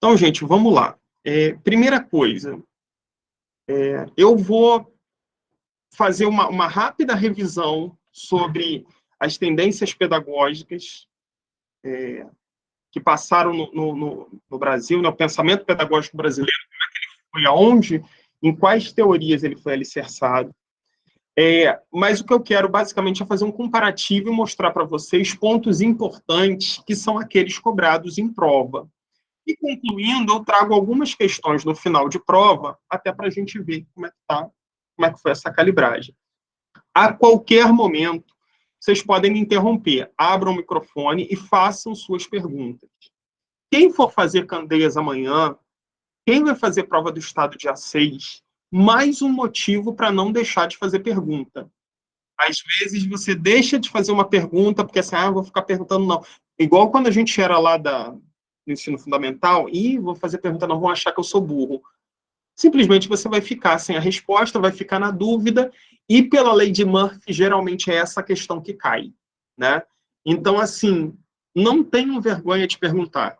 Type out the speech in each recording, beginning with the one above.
Então, gente, vamos lá. Primeira coisa, eu vou fazer uma rápida revisão sobre as tendências pedagógicas que passaram no Brasil, né, o pensamento pedagógico brasileiro, foi aonde, em quais teorias ele foi alicerçado. Mas o que eu quero, basicamente, é fazer um comparativo e mostrar para vocês pontos importantes que são aqueles cobrados em prova. E, concluindo, eu trago algumas questões no final de prova, até para a gente ver como é que foi essa calibragem. A qualquer momento, vocês podem me interromper, abram o microfone e façam suas perguntas. Quem for fazer Candeias amanhã, quem vai fazer prova do Estado dia 6, mais um motivo para não deixar de fazer pergunta. Às vezes você deixa de fazer uma pergunta, porque assim, vou ficar perguntando não. Igual quando a gente era lá do ensino fundamental, vou fazer pergunta, não vão achar que eu sou burro. Simplesmente você vai ficar sem a resposta, vai ficar na dúvida, e pela lei de Murphy, geralmente é essa questão que cai, né? Então, assim, não tenham vergonha de perguntar.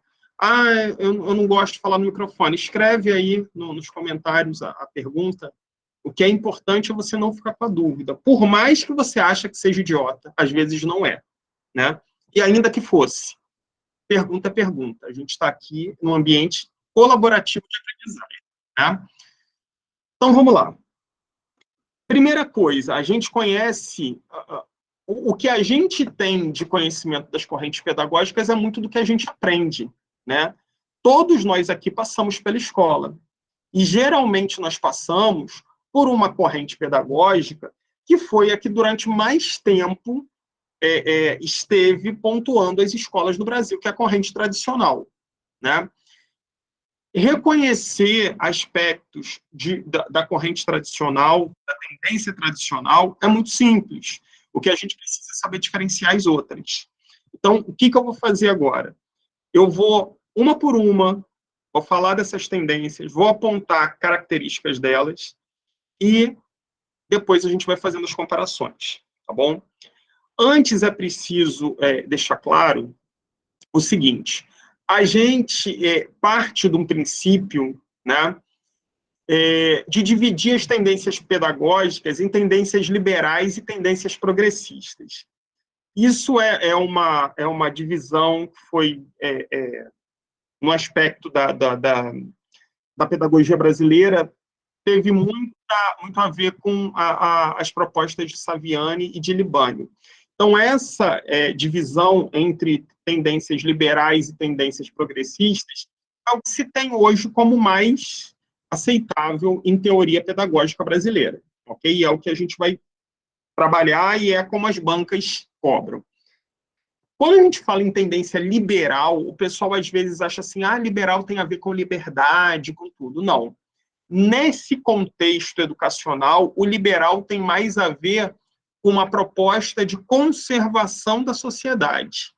Eu não gosto de falar no microfone. Escreve aí nos comentários a pergunta. O que é importante é você não ficar com a dúvida. Por mais que você ache que seja idiota, às vezes não é, né? E ainda que fosse, pergunta é pergunta. A gente está aqui num ambiente colaborativo de aprendizagem, né? Então, vamos lá. Primeira coisa, a gente conhece... O que a gente tem de conhecimento das correntes pedagógicas é muito do que a gente aprende, né? Todos nós aqui passamos pela escola. E, geralmente, nós passamos por uma corrente pedagógica que foi a que, durante mais tempo, esteve pontuando as escolas do Brasil, que é a corrente tradicional, né? Reconhecer aspectos da corrente tradicional, da tendência tradicional, é muito simples. O que a gente precisa é saber diferenciar as outras. Então, o que eu vou fazer agora? Eu vou, uma por uma, vou falar dessas tendências, vou apontar características delas e depois a gente vai fazendo as comparações, tá bom? Antes é preciso deixar claro o seguinte: a gente parte de um princípio, né, de dividir as tendências pedagógicas em tendências liberais e tendências progressistas. Isso é uma divisão que foi no aspecto da pedagogia brasileira, teve muito a ver com as propostas de Saviani e de Libânio. Então, essa divisão entre tendências liberais e tendências progressistas é o que se tem hoje como mais aceitável em teoria pedagógica brasileira, ok? E é o que a gente vai trabalhar e é como as bancas cobram. Quando a gente fala em tendência liberal, o pessoal às vezes acha assim, liberal tem a ver com liberdade, com tudo. Não. Nesse contexto educacional, o liberal tem mais a ver com uma proposta de conservação da sociedade,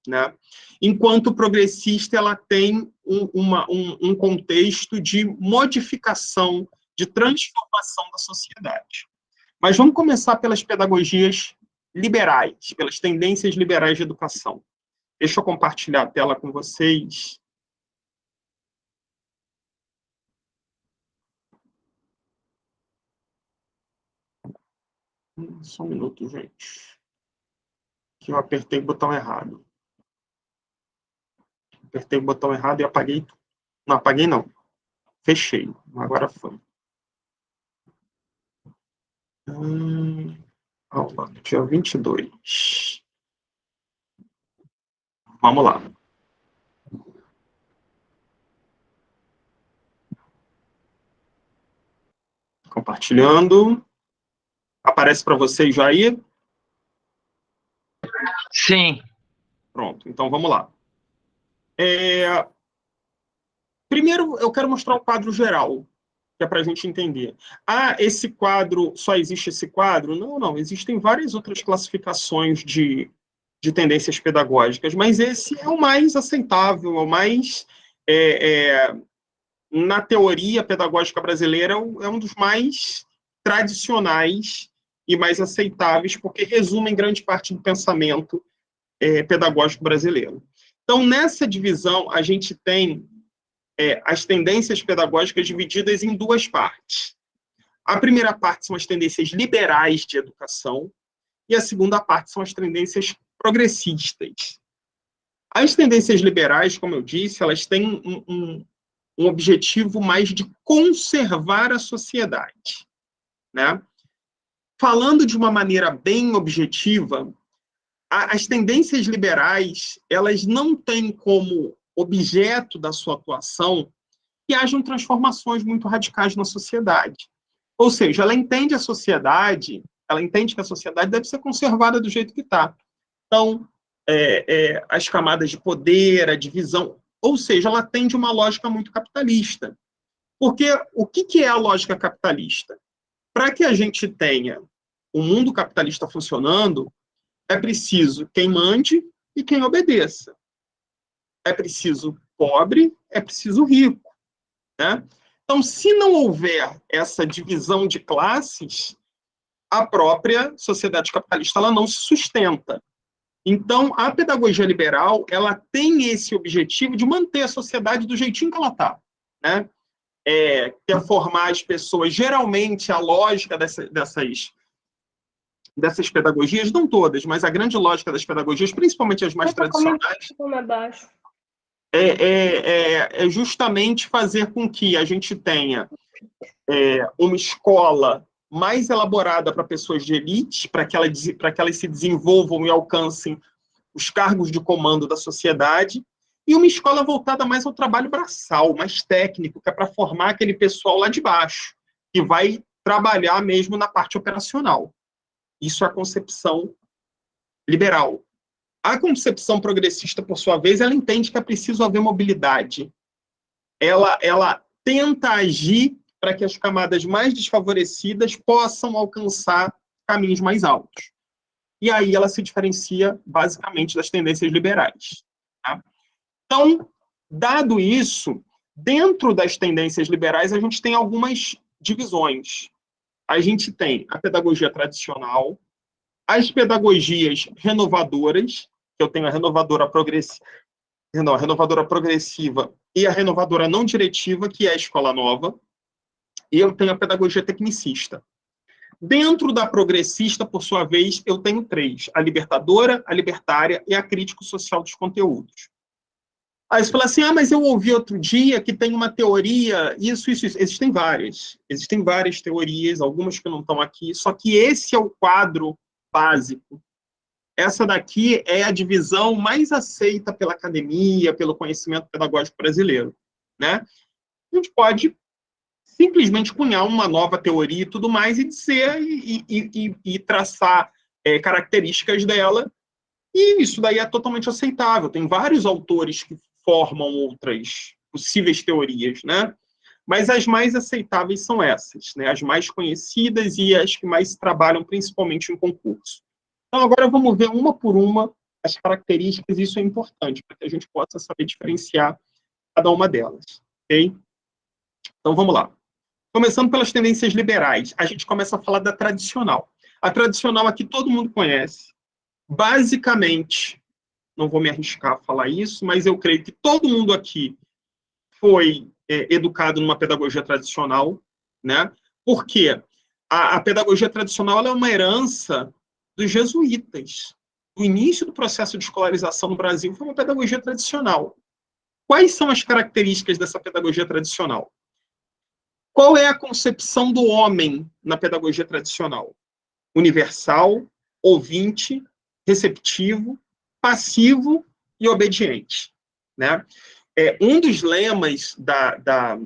né? Enquanto o progressista ela tem um contexto de modificação, de transformação da sociedade. Mas vamos começar pelas pedagogias liberais, pelas tendências liberais de educação. Deixa eu compartilhar a tela com vocês. Só um minuto, gente. Que eu apertei o botão errado. Apertei o botão errado e apaguei. Não apaguei, não. Fechei. Agora foi. Aula, dia 22. Vamos lá. Compartilhando. Aparece para vocês já aí? Sim. Pronto, então vamos lá. Primeiro, eu quero mostrar o quadro geral, que é para a gente entender. Esse quadro, só existe esse quadro? Não. Existem várias outras classificações de tendências pedagógicas, mas esse é o mais aceitável, é o mais... na teoria pedagógica brasileira, é um dos mais tradicionais e mais aceitáveis, porque resume grande parte do pensamento pedagógico brasileiro. Então, nessa divisão, a gente tem as tendências pedagógicas divididas em duas partes. A primeira parte são as tendências liberais de educação e a segunda parte são as tendências progressistas. As tendências liberais, como eu disse, elas têm um objetivo mais de conservar a sociedade, né? Falando de uma maneira bem objetiva, as tendências liberais, elas não têm como objeto da sua atuação que hajam transformações muito radicais na sociedade. Ou seja, ela entende a sociedade, ela entende que a sociedade deve ser conservada do jeito que está. Então, as camadas de poder, a divisão, ou seja, ela atende uma lógica muito capitalista. Porque o que é a lógica capitalista? Para que a gente tenha um mundo capitalista funcionando, é preciso quem mande e quem obedeça. É preciso pobre, é preciso rico, né? Então, se não houver essa divisão de classes, a própria sociedade capitalista ela não se sustenta. Então, a pedagogia liberal ela tem esse objetivo de manter a sociedade do jeitinho que ela está, né? Quer formar as pessoas. Geralmente, a lógica dessas pedagogias, não todas, mas a grande lógica das pedagogias, principalmente as mais tradicionais, é justamente fazer com que a gente tenha uma escola mais elaborada para pessoas de elite, para que elas se desenvolvam e alcancem os cargos de comando da sociedade, e uma escola voltada mais ao trabalho braçal, mais técnico, que é para formar aquele pessoal lá de baixo, que vai trabalhar mesmo na parte operacional. Isso é a concepção liberal. A concepção progressista, por sua vez, ela entende que é preciso haver mobilidade. Ela tenta agir para que as camadas mais desfavorecidas possam alcançar caminhos mais altos. E aí ela se diferencia, basicamente, das tendências liberais. Tá? Então, dado isso, dentro das tendências liberais, a gente tem algumas divisões. A gente tem a pedagogia tradicional, as pedagogias renovadoras, que eu tenho a renovadora progressiva e a renovadora não diretiva, que é a escola nova, e eu tenho a pedagogia tecnicista. Dentro da progressista, por sua vez, eu tenho três: a libertadora, a libertária e a crítico-social dos conteúdos. Aí você fala assim, mas eu ouvi outro dia que tem uma teoria, isso. Existem várias teorias, algumas que não estão aqui, só que esse é o quadro básico. Essa daqui é a divisão mais aceita pela academia, pelo conhecimento pedagógico brasileiro, né? A gente pode simplesmente cunhar uma nova teoria e tudo mais e dizer e traçar características dela, e isso daí é totalmente aceitável. Tem vários autores que formam outras possíveis teorias, né? Mas as mais aceitáveis são essas, né? As mais conhecidas e as que mais trabalham principalmente em concurso. Então, agora vamos ver uma por uma as características, e isso é importante, para que a gente possa saber diferenciar cada uma delas, ok? Então, vamos lá. Começando pelas tendências liberais, a gente começa a falar da tradicional. A tradicional aqui todo mundo conhece. Basicamente, não vou me arriscar a falar isso, mas eu creio que todo mundo aqui foi educado numa pedagogia tradicional, né? Porque a pedagogia tradicional é uma herança dos jesuítas. O início do processo de escolarização no Brasil foi uma pedagogia tradicional. Quais são as características dessa pedagogia tradicional? Qual é a concepção do homem na pedagogia tradicional? Universal, ouvinte, receptivo, passivo e obediente, né? Um dos lemas da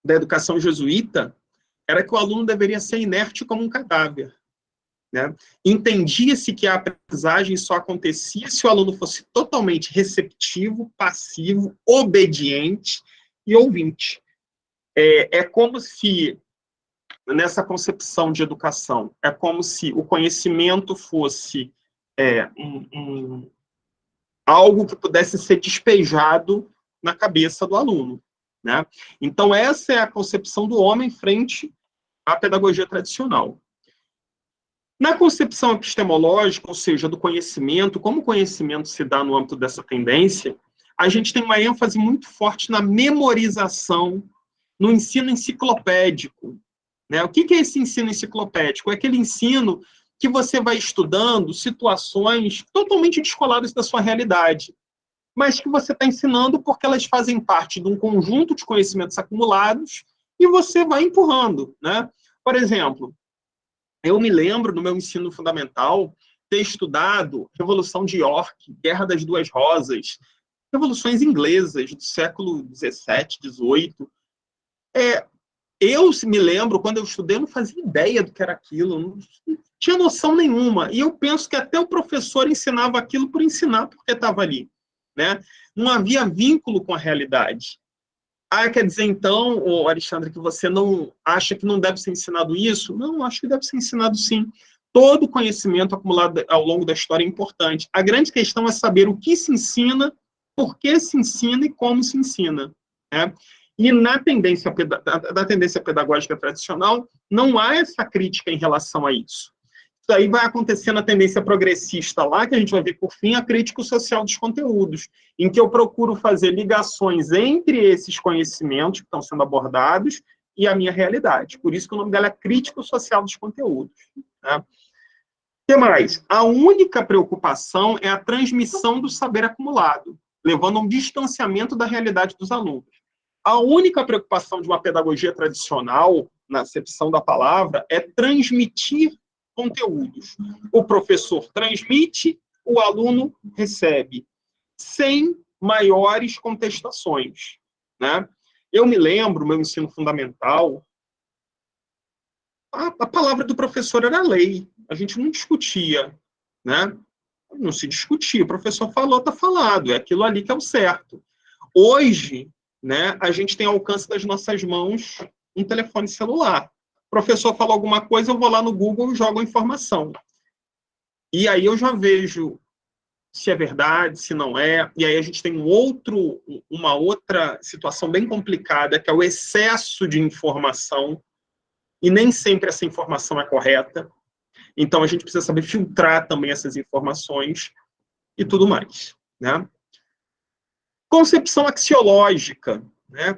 educação jesuíta era que o aluno deveria ser inerte como um cadáver, né? Entendia-se que a aprendizagem só acontecia se o aluno fosse totalmente receptivo, passivo, obediente e ouvinte. É como se, nessa concepção de educação, é como se o conhecimento fosse algo que pudesse ser despejado na cabeça do aluno, né? Então, essa é a concepção do homem frente à pedagogia tradicional. Na concepção epistemológica, ou seja, do conhecimento, como o conhecimento se dá no âmbito dessa tendência, a gente tem uma ênfase muito forte na memorização, no ensino enciclopédico, né? O que é esse ensino enciclopédico? É aquele ensino que você vai estudando situações totalmente descoladas da sua realidade, mas que você está ensinando porque elas fazem parte de um conjunto de conhecimentos acumulados e você vai empurrando, né? Por exemplo, eu me lembro, no meu ensino fundamental, ter estudado Revolução de York, Guerra das Duas Rosas, revoluções inglesas do século XVII, XVIII. Eu me lembro, quando eu estudei, eu não fazia ideia do que era aquilo, não tinha noção nenhuma. E eu penso que até o professor ensinava aquilo por ensinar, porque estava ali, né? Não havia vínculo com a realidade. Ah, quer dizer, então, Alexandre, que você não acha que não deve ser ensinado isso? Não, acho que deve ser ensinado sim. Todo conhecimento acumulado ao longo da história é importante. A grande questão é saber o que se ensina, por que se ensina e como se ensina, né? E na tendência pedagógica tradicional, não há essa crítica em relação a isso. Isso aí vai acontecer na tendência progressista lá, que a gente vai ver, por fim, a crítica social dos conteúdos, em que eu procuro fazer ligações entre esses conhecimentos que estão sendo abordados e a minha realidade. Por isso que o nome dela é crítica social dos conteúdos, né? O que mais? A única preocupação é a transmissão do saber acumulado, levando a um distanciamento da realidade dos alunos. A única preocupação de uma pedagogia tradicional, na acepção da palavra, é transmitir conteúdos. O professor transmite, o aluno recebe, sem maiores contestações, né? Eu me lembro, meu ensino fundamental, a palavra do professor era lei, a gente não discutia, né? Não se discutia, o professor falou, está falado, é aquilo ali que é o certo. Hoje, né, a gente tem ao alcance das nossas mãos um telefone celular. O professor falou alguma coisa, eu vou lá no Google e jogo a informação. E aí eu já vejo se é verdade, se não é. E aí a gente tem uma outra situação bem complicada, que é o excesso de informação, e nem sempre essa informação é correta. Então a gente precisa saber filtrar também essas informações e tudo mais, né? Concepção axiológica, né?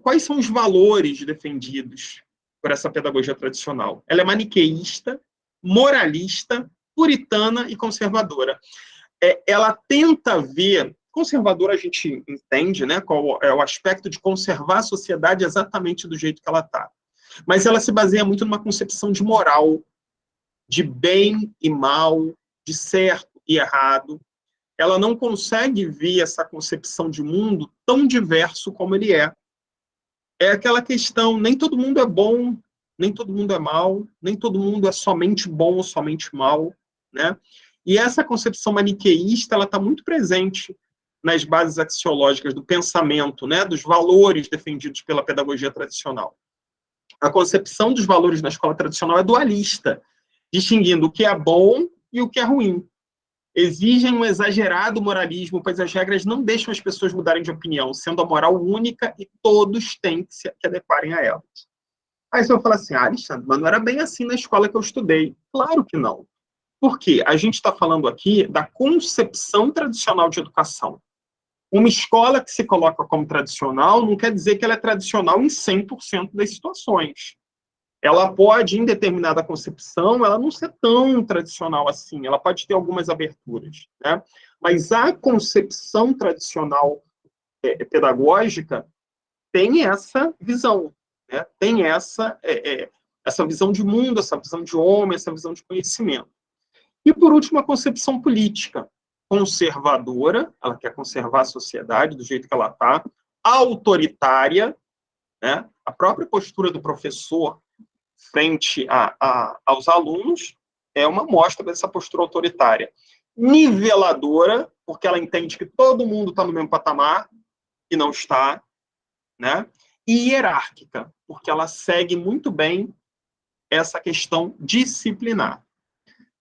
Quais são os valores defendidos por essa pedagogia tradicional? Ela é maniqueísta, moralista, puritana e conservadora. Ela tenta ver, conservadora a gente entende, né, qual é o aspecto de conservar a sociedade exatamente do jeito que ela está. Mas ela se baseia muito numa concepção de moral, de bem e mal, de certo e errado. Ela não consegue ver essa concepção de mundo tão diverso como ele é. É aquela questão, nem todo mundo é bom, nem todo mundo é mal, nem todo mundo é somente bom ou somente mal, né? E essa concepção maniqueísta, ela está muito presente nas bases axiológicas do pensamento, né, dos valores defendidos pela pedagogia tradicional. A concepção dos valores na escola tradicional é dualista, distinguindo o que é bom e o que é ruim. Exigem um exagerado moralismo, pois as regras não deixam as pessoas mudarem de opinião, sendo a moral única e todos têm que se adequarem a elas. Aí você vai falar assim, Alexandre, mas não era bem assim na escola que eu estudei. Claro que não. Por quê? A gente está falando aqui da concepção tradicional de educação. Uma escola que se coloca como tradicional não quer dizer que ela é tradicional em 100% das situações. Ela pode, em determinada concepção, ela não ser tão tradicional assim, ela pode ter algumas aberturas, né? Mas a concepção tradicional pedagógica tem essa visão, né? Tem essa visão de mundo, essa visão de homem, essa visão de conhecimento. E, por último, a concepção política, conservadora, ela quer conservar a sociedade do jeito que ela está, autoritária, né? A própria postura do professor frente aos alunos é uma mostra dessa postura autoritária. Niveladora, porque ela entende que todo mundo está no mesmo patamar, e não está, né? E hierárquica, porque ela segue muito bem essa questão disciplinar.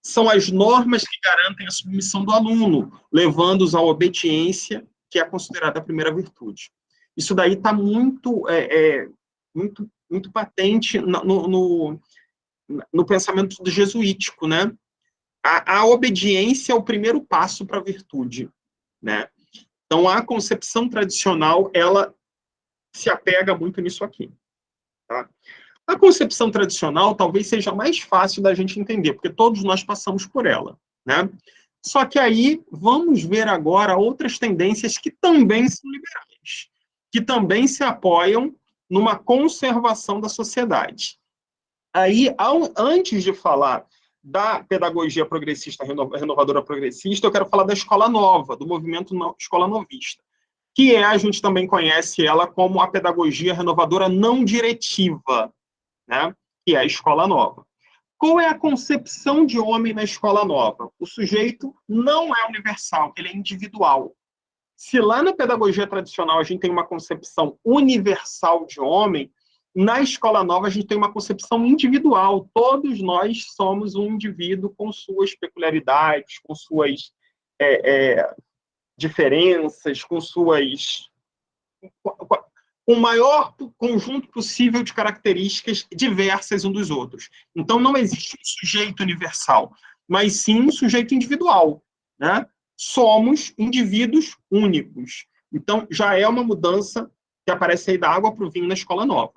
São as normas que garantem a submissão do aluno, levando-os à obediência, que é considerada a primeira virtude. Isso daí está muito patente no pensamento do jesuítico, né? A obediência é o primeiro passo para a virtude, né? Então, a concepção tradicional, ela se apega muito nisso aqui. Tá? A concepção tradicional talvez seja mais fácil da gente entender, porque todos nós passamos por ela, né? Só que aí vamos ver agora outras tendências que também são liberais, que também se apoiam numa conservação da sociedade. Aí, antes de falar da pedagogia progressista, renovadora progressista, eu quero falar da escola nova, do movimento escola novista, que a gente também conhece ela como a pedagogia renovadora não diretiva, né? Que é a escola nova. Qual é a concepção de homem na escola nova? O sujeito não é universal, ele é individual. Se lá na pedagogia tradicional a gente tem uma concepção universal de homem, na escola nova a gente tem uma concepção individual. Todos nós somos um indivíduo com suas peculiaridades, com suas diferenças, com o maior conjunto possível de características diversas um dos outros. Então, não existe um sujeito universal, mas sim um sujeito individual, né? Somos indivíduos únicos. Então, já é uma mudança que aparece aí da água para o vinho na escola nova.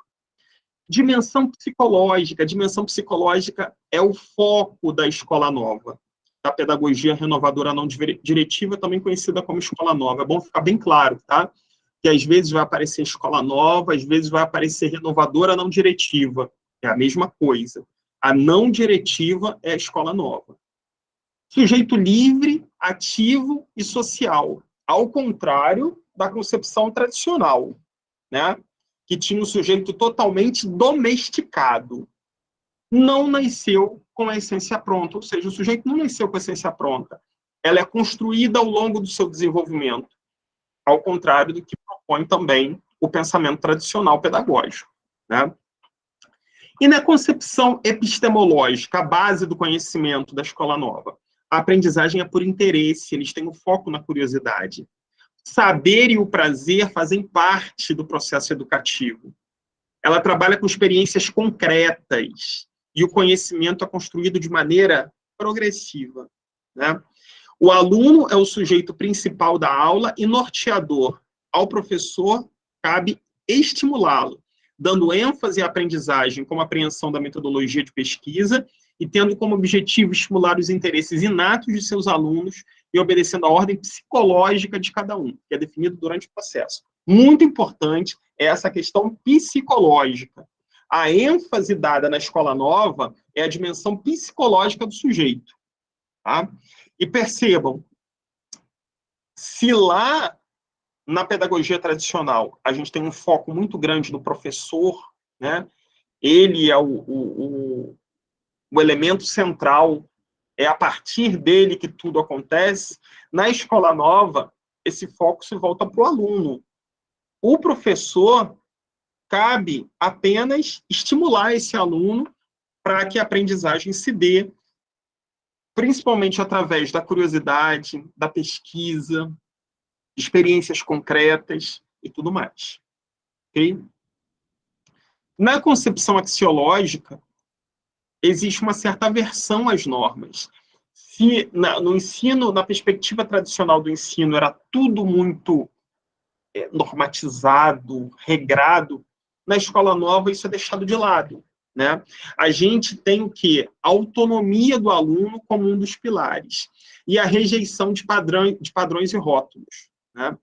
Dimensão psicológica. Dimensão psicológica é o foco da escola nova, da pedagogia renovadora não diretiva, também conhecida como escola nova. É bom ficar bem claro, tá? Que às vezes vai aparecer escola nova, às vezes vai aparecer renovadora não diretiva. É a mesma coisa. A não diretiva é a escola nova. Sujeito livre, ativo e social. Ao contrário da concepção tradicional, né? Que tinha um sujeito totalmente domesticado. Não nasceu com a essência pronta, ou seja, o sujeito não nasceu com a essência pronta. Ela é construída ao longo do seu desenvolvimento, ao contrário do que propõe também o pensamento tradicional pedagógico, né? E na concepção epistemológica, a base do conhecimento da escola nova, a aprendizagem é por interesse, eles têm o foco na curiosidade. Saber e o prazer fazem parte do processo educativo. Ela trabalha com experiências concretas e o conhecimento é construído de maneira progressiva, né? O aluno é o sujeito principal da aula e norteador. Ao professor, cabe estimulá-lo, dando ênfase à aprendizagem como apreensão da metodologia de pesquisa e tendo como objetivo estimular os interesses inatos de seus alunos e obedecendo à ordem psicológica de cada um, que é definido durante o processo. Muito importante é essa questão psicológica. A ênfase dada na escola nova é a dimensão psicológica do sujeito. Tá? E percebam, se lá na pedagogia tradicional a gente tem um foco muito grande no professor, né? Ele é o elemento central, é a partir dele que tudo acontece. Na escola nova, esse foco se volta para o aluno. O professor cabe apenas estimular esse aluno para que a aprendizagem se dê, principalmente através da curiosidade, da pesquisa, experiências concretas e tudo mais. Okay? Na concepção axiológica, existe uma certa aversão às normas. Se no ensino, na perspectiva tradicional do ensino, era tudo muito normatizado, regrado, na escola nova isso é deixado de lado, né? A gente tem o quê? A autonomia do aluno como um dos pilares e a rejeição de padrões e rótulos, né?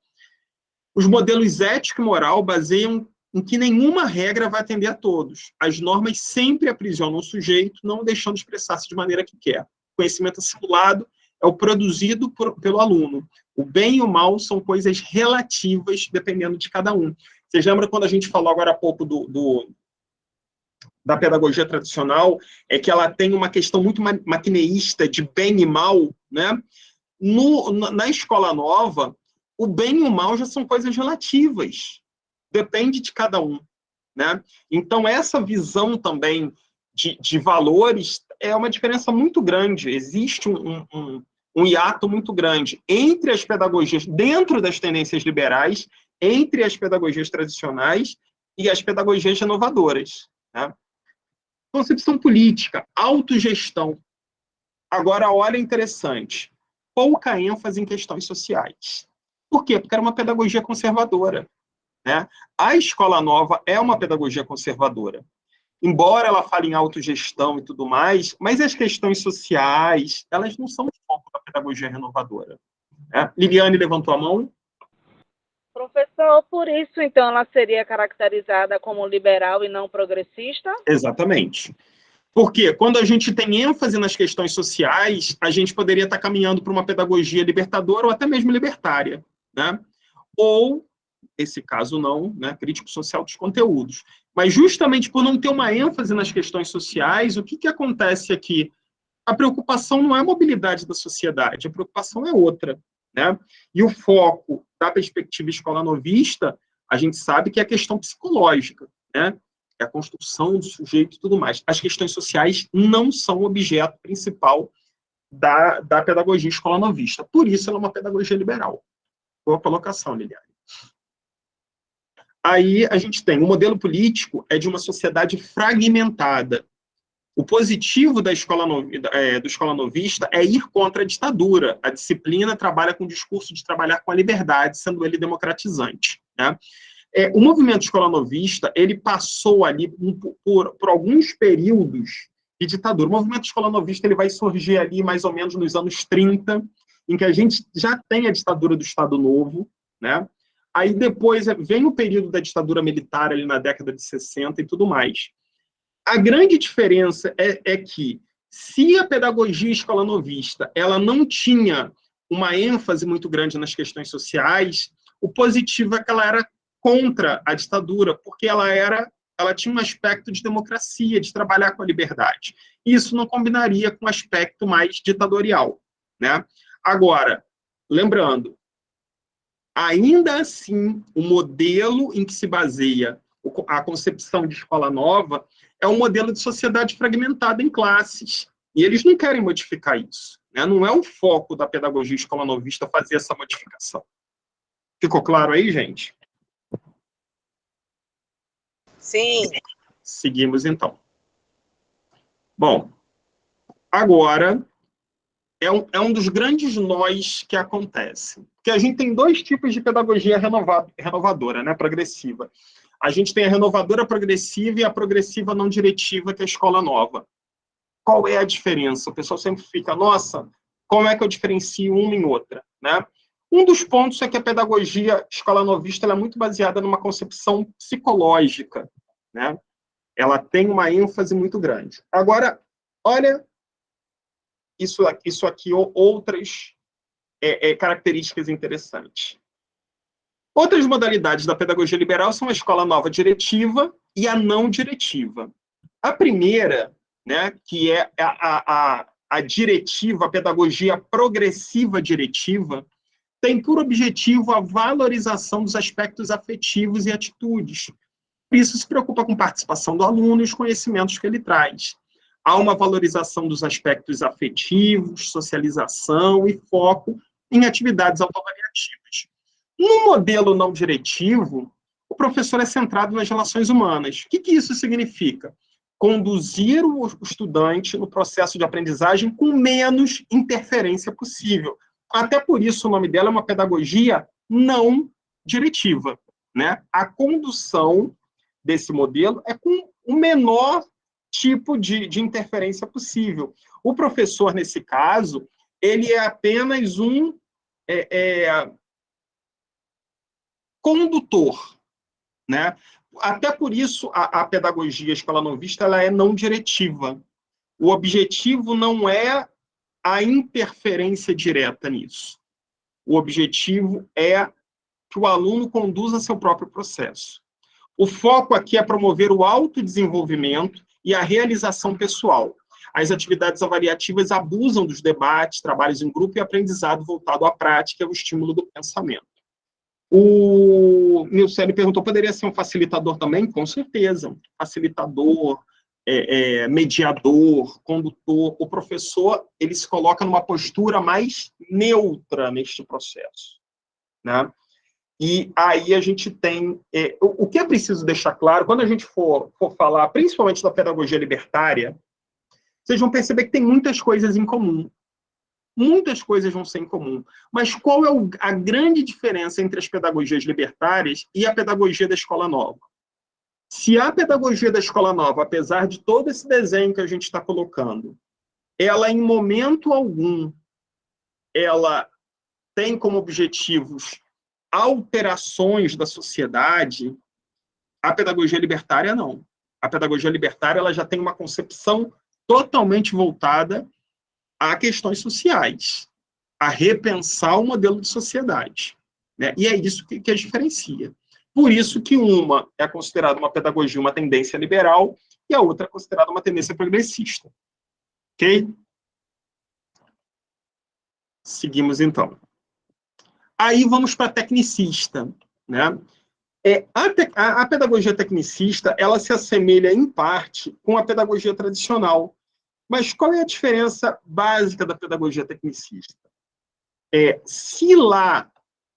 Os modelos ético e moral baseiam em que nenhuma regra vai atender a todos. As normas sempre aprisionam o sujeito, não o deixando expressar-se de maneira que quer. O conhecimento simulado é o produzido pelo aluno. O bem e o mal são coisas relativas, dependendo de cada um. Vocês lembram quando a gente falou agora há pouco da pedagogia tradicional, é que ela tem uma questão muito maquineísta de bem e mal, né? Na escola nova, o bem e o mal já são coisas relativas. Depende de cada um, né? Então, essa visão também de valores é uma diferença muito grande. Existe um hiato muito grande entre as pedagogias, dentro das tendências liberais, entre as pedagogias tradicionais e as pedagogias renovadoras, né? Concepção política, autogestão. Agora, olha interessante, pouca ênfase em questões sociais. Por quê? Porque era uma pedagogia conservadora, né? A escola nova é uma pedagogia conservadora. Embora ela fale em autogestão e tudo mais, mas as questões sociais, elas não são o foco da pedagogia renovadora, né? Liliane levantou a mão. Professor, por isso, então, ela seria caracterizada como liberal e não progressista? Exatamente. Porque quando a gente tem ênfase nas questões sociais, a gente poderia estar caminhando para uma pedagogia libertadora ou até mesmo libertária, né? Ou, esse caso não, né, crítico social dos conteúdos. Mas justamente por não ter uma ênfase nas questões sociais, o que, que acontece aqui? A preocupação não é a mobilidade da sociedade, a preocupação é outra, né? E o foco da perspectiva escola novista, a gente sabe que é a questão psicológica, né? É a construção do sujeito e tudo mais. As questões sociais não são o objeto principal da pedagogia escola novista. Por isso, ela é uma pedagogia liberal. Boa colocação, Liliane. Aí a gente tem o modelo político é de uma sociedade fragmentada. O positivo da do escola novista é ir contra a ditadura. A disciplina trabalha com o discurso de trabalhar com a liberdade, sendo ele democratizante, né? O movimento escola novista, ele passou ali por alguns períodos de ditadura. O movimento escola novista ele vai surgir ali mais ou menos nos anos 30, em que a gente já tem a ditadura do Estado Novo, né? Aí depois vem o período da ditadura militar ali na década de 60 e tudo mais. A grande diferença é que, se a pedagogia escola novista ela não tinha uma ênfase muito grande nas questões sociais, o positivo é que ela era contra a ditadura, porque ela tinha um aspecto de democracia, de trabalhar com a liberdade. Isso não combinaria com um aspecto mais ditatorial, né? Agora, lembrando, ainda assim, o modelo em que se baseia a concepção de escola nova é um modelo de sociedade fragmentada em classes. E eles não querem modificar isso, né? Não é o foco da pedagogia escola novista fazer essa modificação. Ficou claro aí, gente? Sim. Seguimos, então. Bom, agora é um dos grandes nós que acontece. Porque a gente tem dois tipos de pedagogia renovadora, né, progressiva. A gente tem a renovadora progressiva e a progressiva não diretiva, que é a escola nova. Qual é a diferença? O pessoal sempre fica, nossa, como é que eu diferencio uma em outra, né? Um dos pontos é que a pedagogia escola novista ela é muito baseada numa concepção psicológica, né? Ela tem uma ênfase muito grande. Agora, olha isso aqui outras características interessantes. Outras modalidades da pedagogia liberal são a escola nova diretiva e a não diretiva. A primeira, né, que é a diretiva, a pedagogia progressiva diretiva, tem por objetivo a valorização dos aspectos afetivos e atitudes. Por isso se preocupa com a participação do aluno e os conhecimentos que ele traz. Há uma valorização dos aspectos afetivos, socialização e foco em atividades autoavaliativas. No modelo não diretivo, o professor é centrado nas relações humanas. O que isso significa? Conduzir o estudante no processo de aprendizagem com menos interferência possível. Até por isso o nome dela é uma pedagogia não diretiva, né? A condução desse modelo é com o menor tipo de interferência possível. O professor, nesse caso, ele é apenas um condutor, né? Até por isso a pedagogia escola novista ela é não diretiva. O objetivo não é a interferência direta nisso. O objetivo é que o aluno conduza seu próprio processo. O foco aqui é promover o autodesenvolvimento e a realização pessoal. As atividades avaliativas abusam dos debates, trabalhos em grupo e aprendizado voltado à prática e ao estímulo do pensamento. O Nilcélio perguntou, poderia ser um facilitador também? Com certeza. Facilitador, mediador, condutor. O professor, ele se coloca numa postura mais neutra neste processo, né? E aí a gente tem... o que é preciso deixar claro, quando a gente for falar, principalmente da pedagogia libertária, vocês vão perceber que tem muitas coisas em comum. muitas coisas vão ser em comum. Mas qual é a grande diferença entre as pedagogias libertárias e a pedagogia da escola nova? Se a pedagogia da escola nova, apesar de todo esse desenho que a gente está colocando, ela, em momento algum, ela tem como objetivos alterações da sociedade, a pedagogia libertária não. A pedagogia libertária ela já tem uma concepção totalmente voltada a questões sociais, a repensar o modelo de sociedade, né? E é isso que as diferencia. Por isso que uma é considerada uma pedagogia, uma tendência liberal, e a outra é considerada uma tendência progressista. Ok? Seguimos, então. Aí vamos para a tecnicista, né? A pedagogia tecnicista, ela se assemelha, em parte, com a pedagogia tradicional. Mas qual é a diferença básica da pedagogia tecnicista? Se lá,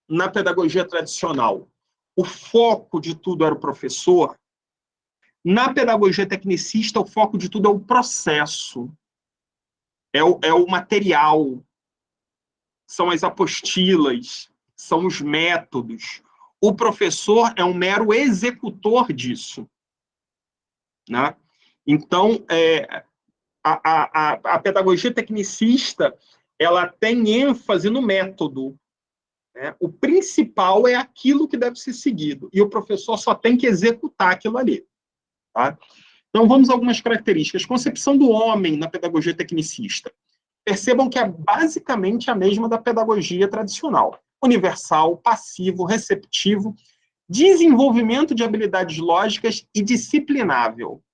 na pedagogia tradicional, o foco de tudo era o professor, na pedagogia tecnicista, o foco de tudo é o processo, é o material, são as apostilas, são os métodos. O professor é um mero executor disso, né? Então, a pedagogia tecnicista ela tem ênfase no método, né? O principal é aquilo que deve ser seguido, e o professor só tem que executar aquilo ali. Tá? Então, vamos a algumas características. Concepção do homem na pedagogia tecnicista. Percebam que é basicamente a mesma da pedagogia tradicional. Universal, passivo, receptivo, desenvolvimento de habilidades lógicas e disciplinável.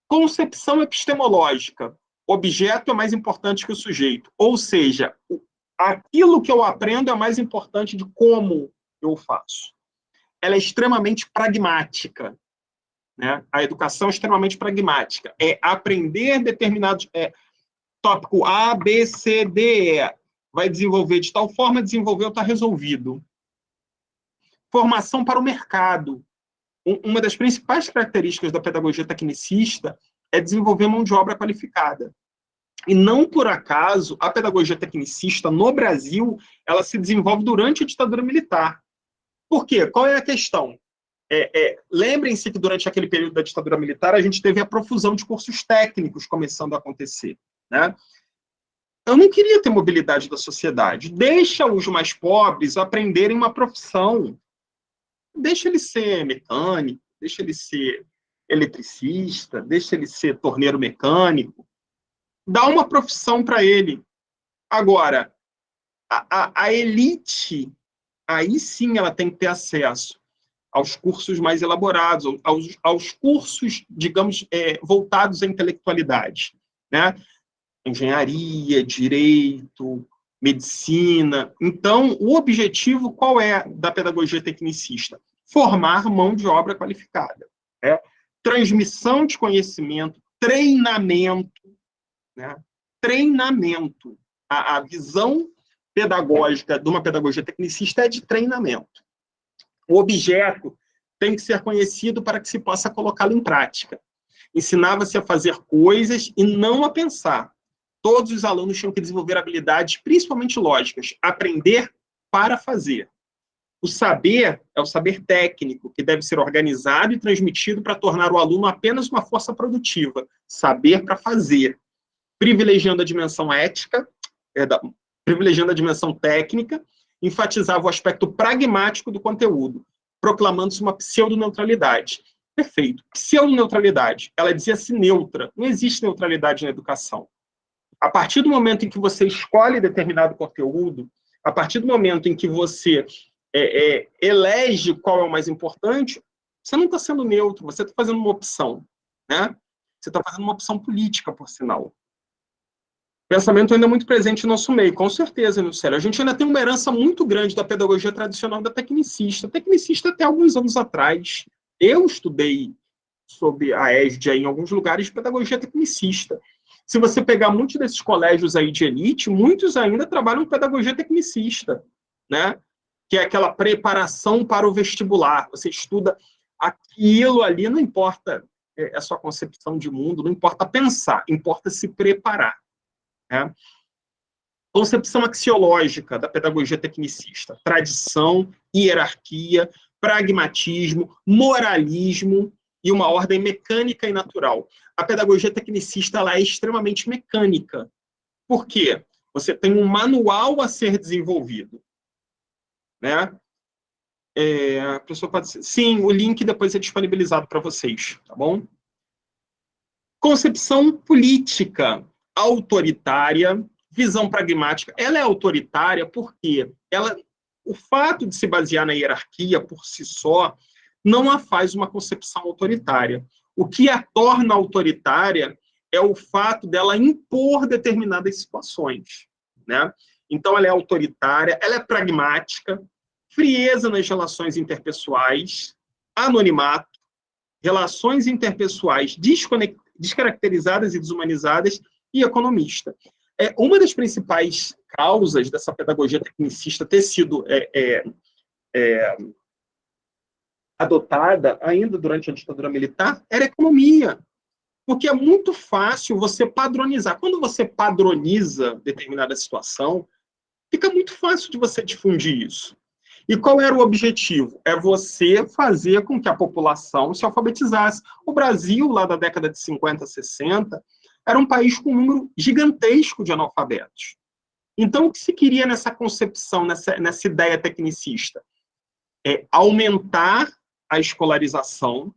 Concepção epistemológica. Objeto é mais importante que o sujeito. Ou seja, aquilo que eu aprendo é mais importante de como eu faço. Ela é extremamente pragmática, né? A educação é extremamente pragmática. É aprender determinados... tópico A, B, C, D, E. Vai desenvolver de tal forma, desenvolveu, está resolvido. Formação para o mercado. Uma das principais características da pedagogia tecnicista é desenvolver mão de obra qualificada. E não por acaso, a pedagogia tecnicista no Brasil, ela se desenvolve durante a ditadura militar. Por quê? Qual é a questão? Lembrem-se que durante aquele período da ditadura militar, a gente teve a profusão de cursos técnicos começando a acontecer, né? Eu não queria ter mobilidade da sociedade. Deixa os mais pobres aprenderem uma profissão. Deixa ele ser mecânico, deixa ele ser eletricista, deixa ele ser torneiro mecânico. Dá uma profissão para ele. Agora, a elite, aí sim ela tem que ter acesso aos cursos mais elaborados, aos cursos, digamos, voltados à intelectualidade, né? Engenharia, direito, medicina. Então, o objetivo qual é da pedagogia tecnicista? Formar mão de obra qualificada. Transmissão de conhecimento, treinamento, né? Treinamento. A visão pedagógica de uma pedagogia tecnicista é de treinamento. O objeto tem que ser conhecido para que se possa colocá-lo em prática. Ensinava-se a fazer coisas e não a pensar. Todos os alunos tinham que desenvolver habilidades, principalmente lógicas, aprender para fazer. O saber é o saber técnico, que deve ser organizado e transmitido para tornar o aluno apenas uma força produtiva. Saber para fazer. Privilegiando a dimensão ética, privilegiando a dimensão técnica, enfatizava o aspecto pragmático do conteúdo, proclamando-se uma pseudoneutralidade. Perfeito. Pseudoneutralidade. Ela dizia-se neutra. Não existe neutralidade na educação. A partir do momento em que você escolhe determinado conteúdo, a partir do momento em que você elege qual é o mais importante, você não está sendo neutro, você está fazendo uma opção, né? Você está fazendo uma opção política, por sinal. O pensamento ainda é muito presente no nosso meio, com certeza, Nilcélio. A gente ainda tem uma herança muito grande da pedagogia tradicional da tecnicista. Tecnicista, até alguns anos atrás, eu estudei sob a égide em alguns lugares de pedagogia tecnicista. Se você pegar muitos desses colégios aí de elite, muitos ainda trabalham com pedagogia tecnicista, né? Que é aquela preparação para o vestibular. Você estuda aquilo ali, não importa a sua concepção de mundo, não importa pensar, importa se preparar, né? Concepção axiológica da pedagogia tecnicista: tradição, hierarquia, pragmatismo, moralismo e uma ordem mecânica e natural. A pedagogia tecnicista ela é extremamente mecânica. Por quê? Você tem um manual a ser desenvolvido, né? A pessoa pode ser... Sim, o link depois é disponibilizado para vocês, tá bom? Concepção política autoritária, visão pragmática. Ela é autoritária porque o fato de se basear na hierarquia por si só não a faz uma concepção autoritária. O que a torna autoritária é o fato dela impor determinadas situações, né? Então, ela é autoritária, ela é pragmática, frieza nas relações interpessoais, anonimato, relações interpessoais descaracterizadas e desumanizadas e economista. Uma das principais causas dessa pedagogia tecnicista ter sido adotada ainda durante a ditadura militar era a economia. Porque é muito fácil você padronizar. Quando você padroniza determinada situação, fica muito fácil de você difundir isso. E qual era o objetivo? É você fazer com que a população se alfabetizasse. O Brasil, lá da década de 50, 60, era um país com um número gigantesco de analfabetos. Então, o que se queria nessa concepção, nessa ideia tecnicista? Aumentar a escolarização,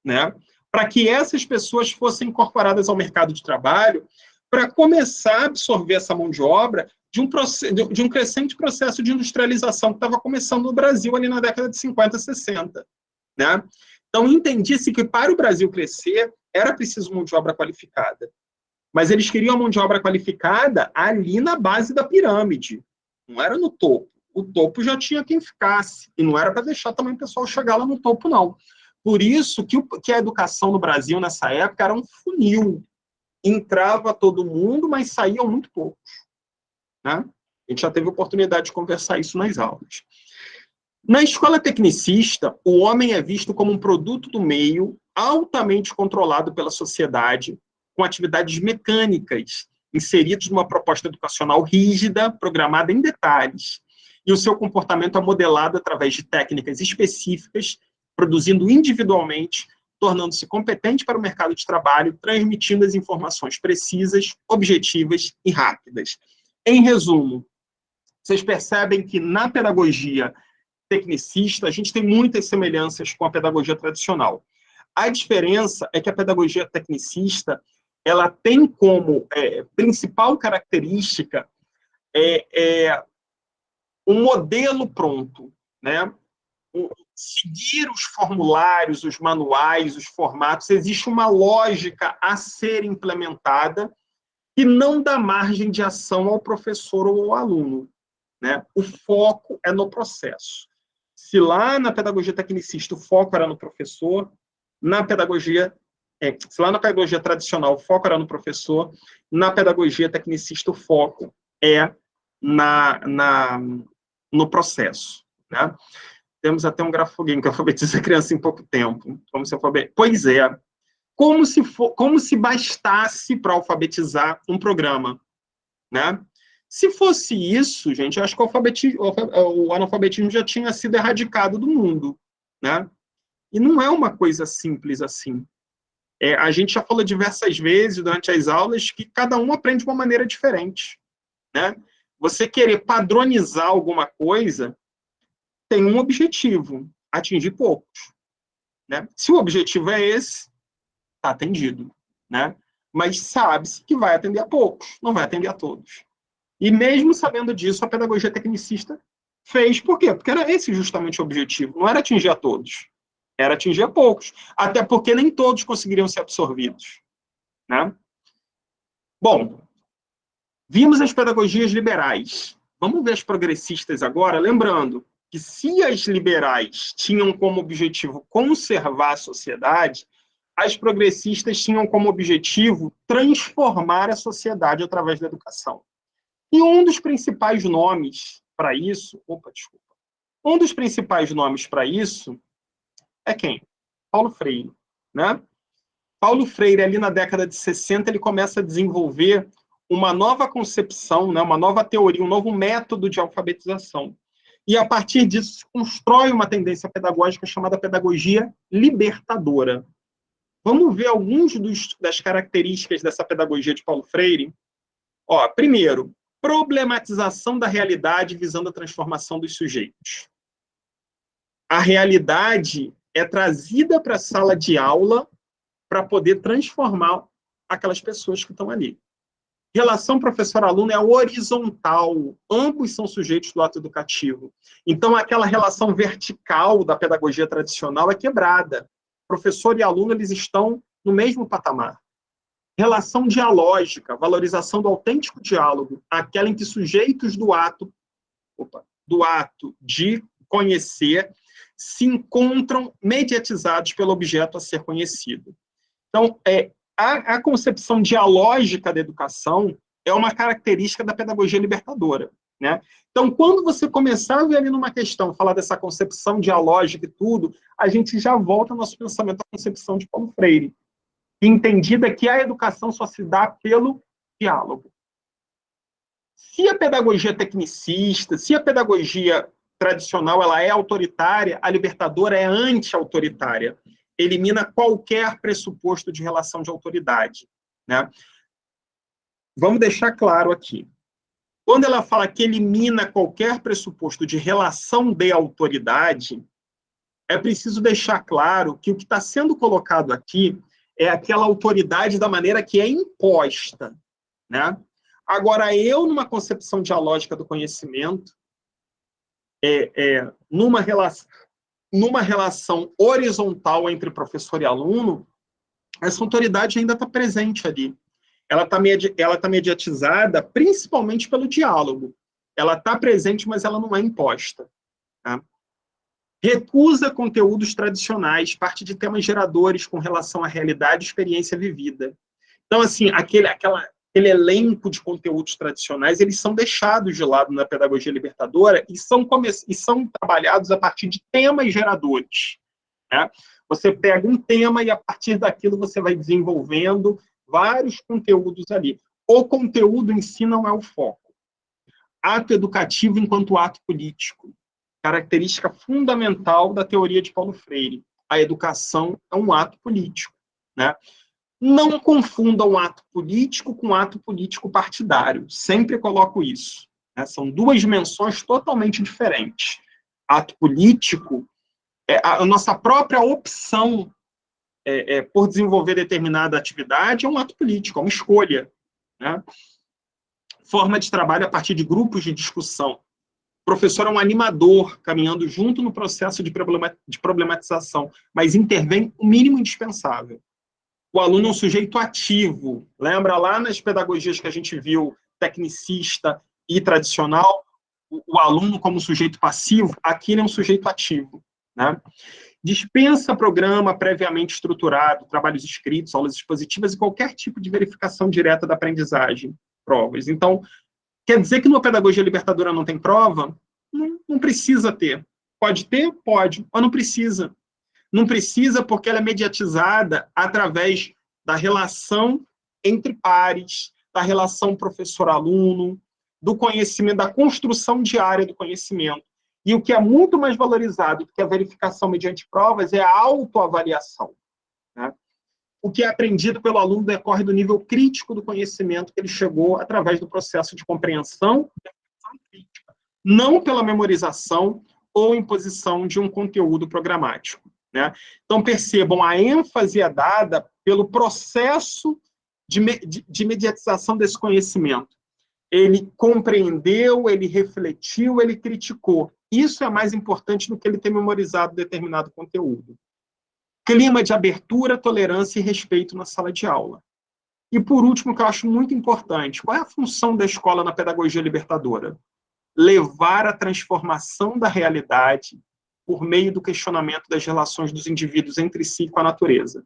né, para que essas pessoas fossem incorporadas ao mercado de trabalho, para começar a absorver essa mão de obra de um crescente processo de industrialização que estava começando no Brasil ali na década de 50, 60. Né? Então, entendia-se que para o Brasil crescer, era preciso mão de obra qualificada. Mas eles queriam mão de obra qualificada ali na base da pirâmide, não era no topo. O topo já tinha quem ficasse, e não era para deixar também o pessoal chegar lá no topo, não. Por isso que a educação no Brasil, nessa época, era um funil. Entrava todo mundo, mas saíam muito poucos. Né? A gente já teve oportunidade de conversar isso nas aulas. Na escola tecnicista, o homem é visto como um produto do meio, altamente controlado pela sociedade, com atividades mecânicas, inseridos numa proposta educacional rígida, programada em detalhes. E o seu comportamento é modelado através de técnicas específicas, produzindo individualmente, tornando-se competente para o mercado de trabalho, transmitindo as informações precisas, objetivas e rápidas. Em resumo, vocês percebem que na pedagogia tecnicista, a gente tem muitas semelhanças com a pedagogia tradicional. A diferença é que a pedagogia tecnicista ela tem como principal característica um modelo pronto, né? Seguir os formulários, os manuais, os formatos, existe uma lógica a ser implementada que não dá margem de ação ao professor ou ao aluno. Né? O foco é no processo. Se lá na pedagogia tecnicista o foco era no professor, se lá na pedagogia tradicional o foco era no professor, na pedagogia tecnicista o foco é no processo. Né? Temos até um grafoguinho que alfabetiza a criança em pouco tempo. Pois é. Como se bastasse para alfabetizar um programa. Né? Se fosse isso, gente, eu acho que o analfabetismo já tinha sido erradicado do mundo. Né? E não é uma coisa simples assim. A gente já falou diversas vezes durante as aulas que cada um aprende de uma maneira diferente. Né? Você querer padronizar alguma coisa tem um objetivo, atingir poucos. Né? Se o objetivo é esse, está atendido. Né? Mas sabe-se que vai atender a poucos, não vai atender a todos. E mesmo sabendo disso, a pedagogia tecnicista fez. Por quê? Porque era esse justamente o objetivo, não era atingir a todos, era atingir a poucos. Até porque nem todos conseguiriam ser absorvidos. Né? Bom, vimos as pedagogias liberais. Vamos ver as progressistas agora, lembrando que se as liberais tinham como objetivo conservar a sociedade, as progressistas tinham como objetivo transformar a sociedade através da educação. E um dos principais nomes para isso... Um dos principais nomes para isso é quem? Paulo Freire. Né? Paulo Freire, ali na década de 60, ele começa a desenvolver uma nova concepção, né, uma nova teoria, um novo método de alfabetização. E, a partir disso, se constrói uma tendência pedagógica chamada pedagogia libertadora. Vamos ver alguns das características dessa pedagogia de Paulo Freire? Primeiro, problematização da realidade visando a transformação dos sujeitos. A realidade é trazida para a sala de aula para poder transformar aquelas pessoas que estão ali. Relação professor-aluno é horizontal, ambos são sujeitos do ato educativo. Então, aquela relação vertical da pedagogia tradicional é quebrada. Professor e aluno, eles estão no mesmo patamar. Relação dialógica, valorização do autêntico diálogo, aquela em que sujeitos do ato de conhecer se encontram mediatizados pelo objeto a ser conhecido. Então, a concepção dialógica da educação é uma característica da pedagogia libertadora, né? Então, quando você começar a ver ali numa questão, falar dessa concepção dialógica e tudo, a gente já volta ao nosso pensamento à concepção de Paulo Freire, entendida que a educação só se dá pelo diálogo. Se a pedagogia tecnicista, se a pedagogia tradicional ela é autoritária, a libertadora é anti-autoritária. Elimina qualquer pressuposto de relação de autoridade, né? Vamos deixar claro aqui. Quando ela fala que elimina qualquer pressuposto de relação de autoridade, é preciso deixar claro que o que está sendo colocado aqui é aquela autoridade da maneira que é imposta, né? Agora, numa concepção dialógica do conhecimento, numa relação horizontal entre professor e aluno, essa autoridade ainda está presente ali. Ela está mediatizada principalmente pelo diálogo. Ela está presente, mas ela não é imposta. Tá? Recusa conteúdos tradicionais, parte de temas geradores com relação à realidade e experiência vivida. Então, assim, aquele elenco de conteúdos tradicionais, eles são deixados de lado na pedagogia libertadora e são trabalhados a partir de temas geradores, né? Você pega um tema e, a partir daquilo, você vai desenvolvendo vários conteúdos ali. O conteúdo em si não é o foco. Ato educativo enquanto ato político. Característica fundamental da teoria de Paulo Freire. A educação é um ato político, né? Não confundam ato político com ato político partidário. Sempre coloco isso, né? São duas dimensões totalmente diferentes. Ato político é a nossa própria opção por desenvolver determinada atividade, é um ato político, é uma escolha, né? Forma de trabalho a partir de grupos de discussão. O professor é um animador, caminhando junto no processo de problematização, mas intervém o mínimo indispensável. O aluno é um sujeito ativo. Lembra lá nas pedagogias que a gente viu, tecnicista e tradicional, o aluno como sujeito passivo, aqui ele é um sujeito ativo, né? Dispensa programa previamente estruturado, trabalhos escritos, aulas expositivas e qualquer tipo de verificação direta da aprendizagem, provas. Então, quer dizer que numa pedagogia libertadora não tem prova? Não precisa ter. Pode ter? Pode, mas não precisa. Não precisa porque ela é mediatizada através da relação entre pares, da relação professor-aluno, do conhecimento, da construção diária do conhecimento. E o que é muito mais valorizado do que a verificação mediante provas é a autoavaliação, né? O que é aprendido pelo aluno decorre do nível crítico do conhecimento que ele chegou através do processo de compreensão e reflexão crítica, não pela memorização ou imposição de um conteúdo programático, né? Então, percebam, a ênfase é dada pelo processo de mediatização desse conhecimento. Ele compreendeu, ele refletiu, ele criticou. Isso é mais importante do que ele ter memorizado determinado conteúdo. Clima de abertura, tolerância e respeito na sala de aula. E, por último, que eu acho muito importante, qual é a função da escola na pedagogia libertadora? Levar a transformação da realidade por meio do questionamento das relações dos indivíduos entre si e com a natureza.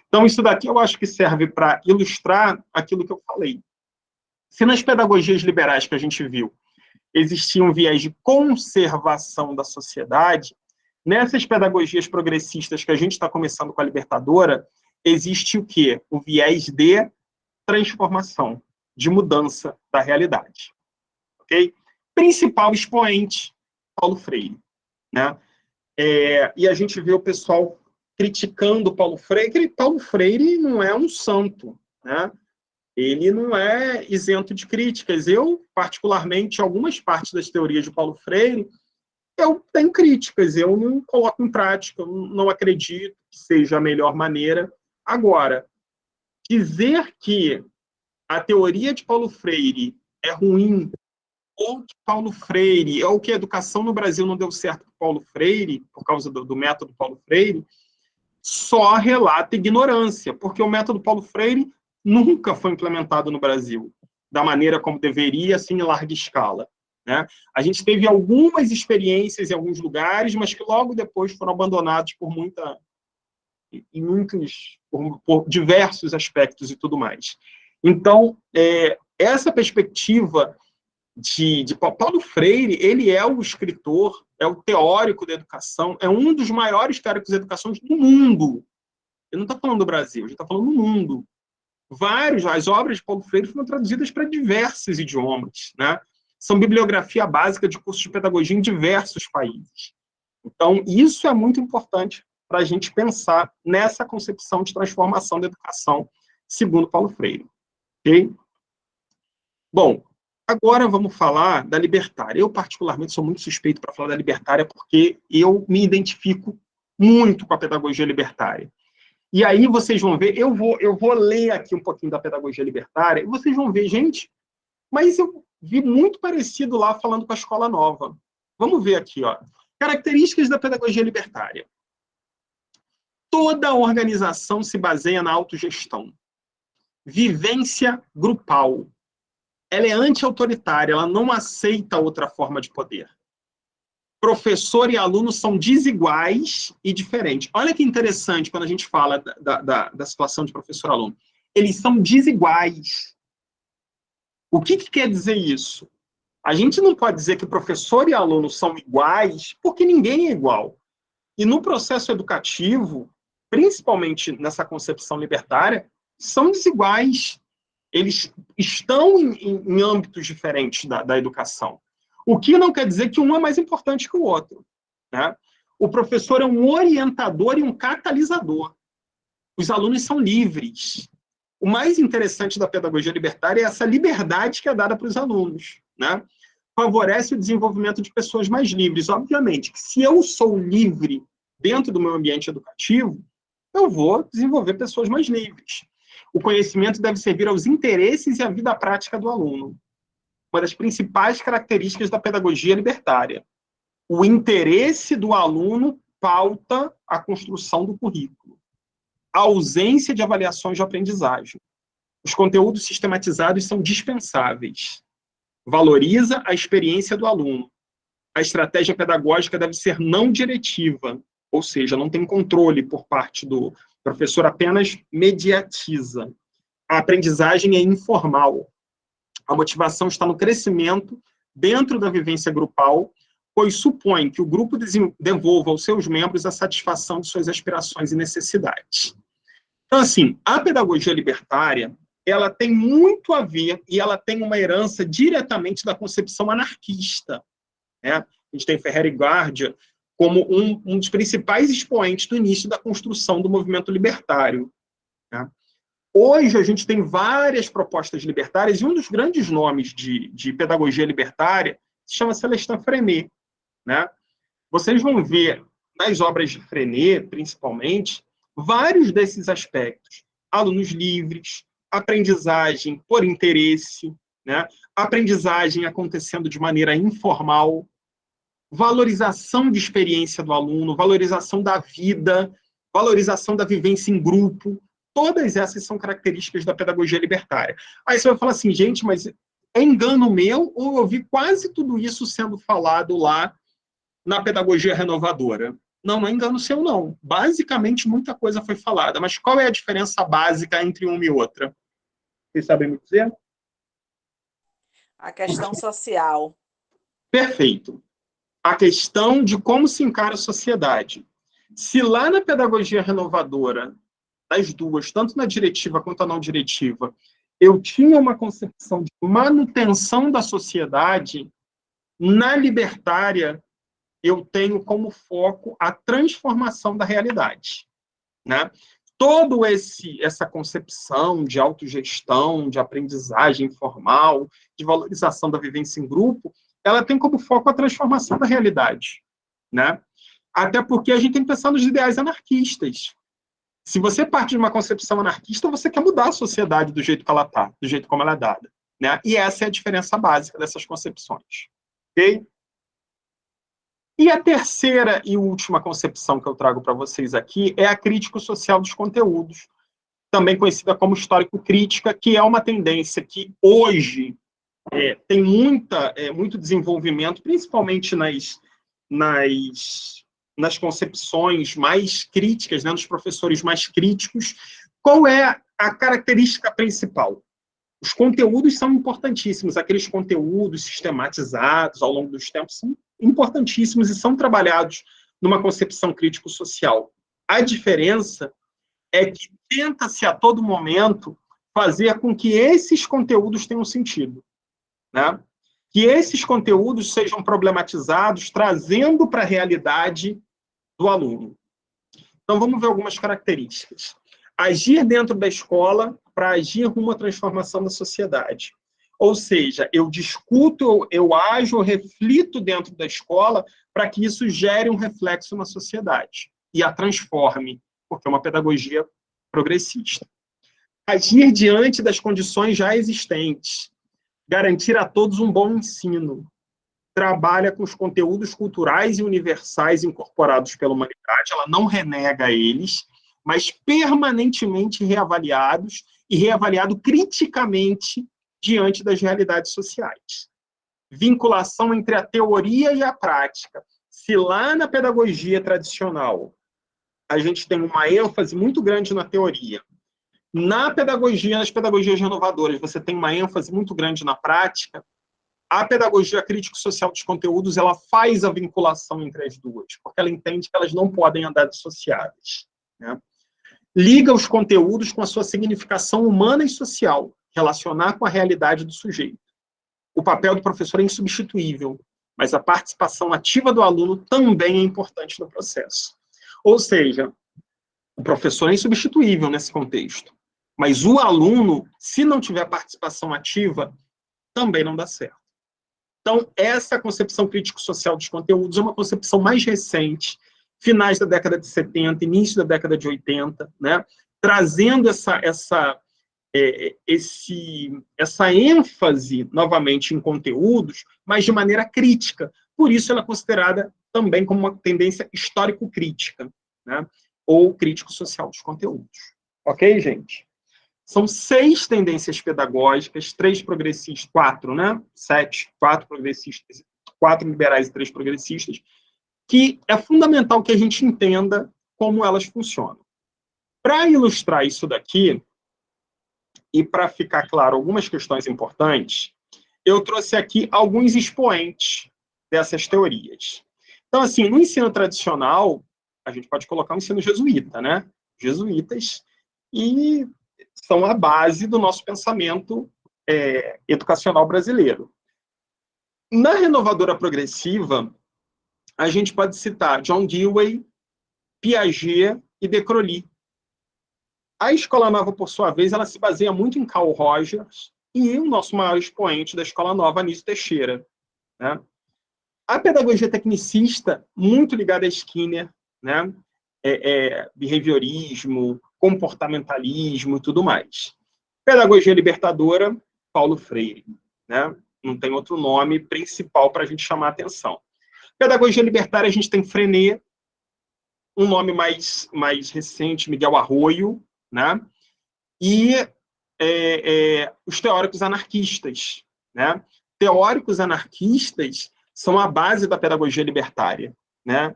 Então, isso daqui eu acho que serve para ilustrar aquilo que eu falei. Se nas pedagogias liberais que a gente viu existia um viés de conservação da sociedade, nessas pedagogias progressistas que a gente está começando com a libertadora, existe o quê? O viés de transformação. de mudança da realidade. Ok? Principal expoente, Paulo Freire. Né? E a gente vê o pessoal criticando Paulo Freire, que Paulo Freire não é um santo, né? Ele não é isento de críticas. Eu, particularmente, algumas partes das teorias de Paulo Freire, eu tenho críticas, eu não coloco em prática, eu não acredito que seja a melhor maneira. Agora, dizer que a teoria de Paulo Freire é ruim, ou que Paulo Freire, ou que a educação no Brasil não deu certo com Paulo Freire, por causa do método Paulo Freire, só relata ignorância, porque o método Paulo Freire nunca foi implementado no Brasil, da maneira como deveria, assim, em larga escala. Né? A gente teve algumas experiências em alguns lugares, mas que logo depois foram abandonados por diversos aspectos e tudo mais. Então, essa perspectiva de Paulo Freire, ele é o escritor, é o teórico da educação, é um dos maiores teóricos da educação do mundo. Ele não está falando do Brasil, ele está falando do mundo. As obras de Paulo Freire foram traduzidas para diversos idiomas, né? São bibliografia básica de cursos de pedagogia em diversos países. Então, isso é muito importante para a gente pensar nessa concepção de transformação da educação, segundo Paulo Freire. Ok? Bom, agora vamos falar da libertária. Eu, particularmente, sou muito suspeito para falar da libertária porque eu me identifico muito com a pedagogia libertária. E aí vocês vão ver, eu vou ler aqui um pouquinho da pedagogia libertária, e vocês vão ver, gente, mas eu vi muito parecido lá falando com a escola nova. Vamos ver aqui, ó. Características da pedagogia libertária. Toda organização se baseia na autogestão. Vivência grupal. Ela é anti-autoritária, ela não aceita outra forma de poder. Professor e aluno são desiguais e diferentes. Olha que interessante quando a gente fala da situação de professor e aluno. Eles são desiguais. O que quer dizer isso? A gente não pode dizer que professor e aluno são iguais, porque ninguém é igual. E no processo educativo, principalmente nessa concepção libertária, são desiguais. Eles estão em âmbitos diferentes da educação. O que não quer dizer que um é mais importante que o outro. Né? O professor é um orientador e um catalisador. Os alunos são livres. O mais interessante da pedagogia libertária é essa liberdade que é dada para os alunos. Né? Favorece o desenvolvimento de pessoas mais livres. Obviamente, que se eu sou livre dentro do meu ambiente educativo, eu vou desenvolver pessoas mais livres. O conhecimento deve servir aos interesses e à vida prática do aluno. Uma das principais características da pedagogia libertária. O interesse do aluno pauta a construção do currículo. A ausência de avaliações de aprendizagem. Os conteúdos sistematizados são dispensáveis. Valoriza a experiência do aluno. A estratégia pedagógica deve ser não diretiva, ou seja, não tem controle por parte do professor, apenas mediatiza. A aprendizagem é informal. A motivação está no crescimento dentro da vivência grupal, pois supõe que o grupo devolva aos seus membros a satisfação de suas aspirações e necessidades. Então, assim, a pedagogia libertária, ela tem muito a ver, e ela tem uma herança diretamente da concepção anarquista. Né? A gente tem Ferrer e Guardia como um dos principais expoentes do início da construção do movimento libertário. Né? Hoje, a gente tem várias propostas libertárias, e um dos grandes nomes de pedagogia libertária se chama Celestin Freinet. Né? Vocês vão ver, nas obras de Freinet, principalmente, vários desses aspectos. Alunos livres, aprendizagem por interesse, né? Aprendizagem acontecendo de maneira informal, valorização de experiência do aluno, valorização da vida, valorização da vivência em grupo. Todas essas são características da pedagogia libertária. Aí você vai falar assim, gente, mas é engano meu ou eu vi quase tudo isso sendo falado lá na pedagogia renovadora? Não, não é engano seu, não. Basicamente, muita coisa foi falada. Mas qual é a diferença básica entre uma e outra? Vocês sabem me dizer? A questão social. Perfeito. A questão de como se encara a sociedade. Se lá na pedagogia renovadora, das duas, tanto na diretiva quanto na não diretiva, eu tinha uma concepção de manutenção da sociedade. Na libertária, eu tenho como foco a transformação da realidade, né? Toda essa concepção de autogestão, de aprendizagem formal, de valorização da vivência em grupo, ela tem como foco a transformação da realidade, né? Até porque a gente tem que pensar nos ideais anarquistas. Se você parte de uma concepção anarquista, você quer mudar a sociedade do jeito que ela está, do jeito como ela é dada, né? E essa é a diferença básica dessas concepções, ok? E a terceira e última concepção que eu trago para vocês aqui é a crítica social dos conteúdos, também conhecida como histórico-crítica, que é uma tendência que hoje tem muito desenvolvimento, principalmente nas concepções mais críticas, né, nos professores mais críticos. Qual é a característica principal? Os conteúdos são importantíssimos, aqueles conteúdos sistematizados ao longo dos tempos são importantíssimos e são trabalhados numa concepção crítico-social. A diferença é que tenta-se a todo momento fazer com que esses conteúdos tenham sentido, né? Que esses conteúdos sejam problematizados, trazendo para a realidade do aluno. Então, vamos ver algumas características. Agir dentro da escola para agir rumo à transformação da sociedade. Ou seja, eu discuto, eu ajo, eu reflito dentro da escola para que isso gere um reflexo na sociedade e a transforme, porque é uma pedagogia progressista. Agir diante das condições já existentes, garantir a todos um bom ensino, trabalha com os conteúdos culturais e universais incorporados pela humanidade, ela não renega eles, mas permanentemente reavaliados e reavaliado criticamente diante das realidades sociais. Vinculação entre a teoria e a prática. Se lá na pedagogia tradicional a gente tem uma ênfase muito grande na teoria, nas pedagogias renovadoras, você tem uma ênfase muito grande na prática, a pedagogia crítico-social dos conteúdos, ela faz a vinculação entre as duas, porque ela entende que elas não podem andar dissociadas, né? Liga os conteúdos com a sua significação humana e social, relacionar com a realidade do sujeito. O papel do professor é insubstituível, mas a participação ativa do aluno também é importante no processo. Ou seja, o professor é insubstituível nesse contexto, mas o aluno, se não tiver participação ativa, também não dá certo. Então, essa concepção crítico-social dos conteúdos é uma concepção mais recente, finais da década de 70, início da década de 80, né? Trazendo essa ênfase, novamente, em conteúdos, mas de maneira crítica. Por isso, ela é considerada também como uma tendência histórico-crítica, né? Ou crítico-social dos conteúdos. Ok, gente? São 6 tendências pedagógicas, 3 progressistas, 4, né? 4 progressistas, 4 liberais e 3 progressistas, que é fundamental que a gente entenda como elas funcionam. Para ilustrar isso daqui, e para ficar claro algumas questões importantes, eu trouxe aqui alguns expoentes dessas teorias. Então, assim, no ensino tradicional, a gente pode colocar o ensino jesuíta, né? Jesuítas, e são a base do nosso pensamento educacional brasileiro. Na renovadora progressiva, a gente pode citar John Dewey, Piaget e De Crowley. A Escola Nova, por sua vez, ela se baseia muito em Carl Rogers e o nosso maior expoente da Escola Nova, Anísio Teixeira, né? A pedagogia tecnicista, muito ligada a Skinner, né? Behaviorismo, comportamentalismo e tudo mais. Pedagogia libertadora, Paulo Freire, né? Não tem outro nome principal para a gente chamar a atenção. Pedagogia libertária, a gente tem Freinet, um nome mais recente, Miguel Arroyo, né? E os teóricos anarquistas, né? Teóricos anarquistas são a base da pedagogia libertária, né?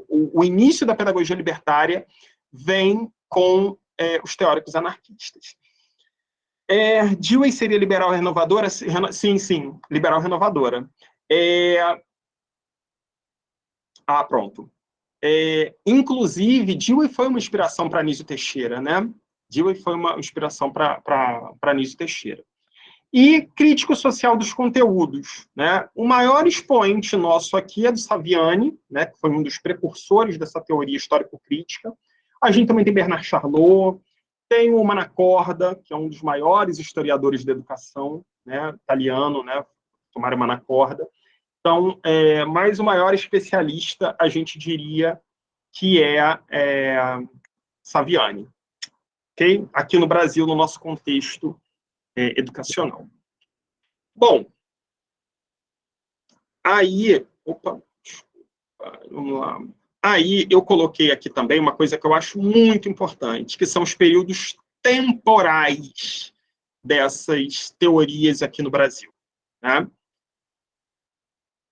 O início da pedagogia libertária vem com os teóricos anarquistas. Dewey seria liberal renovadora? Sim, liberal renovadora. Pronto. Inclusive, Dewey foi uma inspiração para Anísio Teixeira, né? Dewey foi uma inspiração para Anísio Teixeira. E crítico social dos conteúdos, né? O maior expoente nosso aqui é do Saviani, né, que foi um dos precursores dessa teoria histórico-crítica. A gente também tem Bernard Charlot, tem o Manacorda, que é um dos maiores historiadores da educação, né, italiano, né, Tommaso Manacorda. Então, mas o maior especialista, a gente diria que é Saviani, okay? Aqui no Brasil, no nosso contexto educacional. Bom, aí, vamos lá. Aí eu coloquei aqui também uma coisa que eu acho muito importante, que são os períodos temporais dessas teorias aqui no Brasil, né?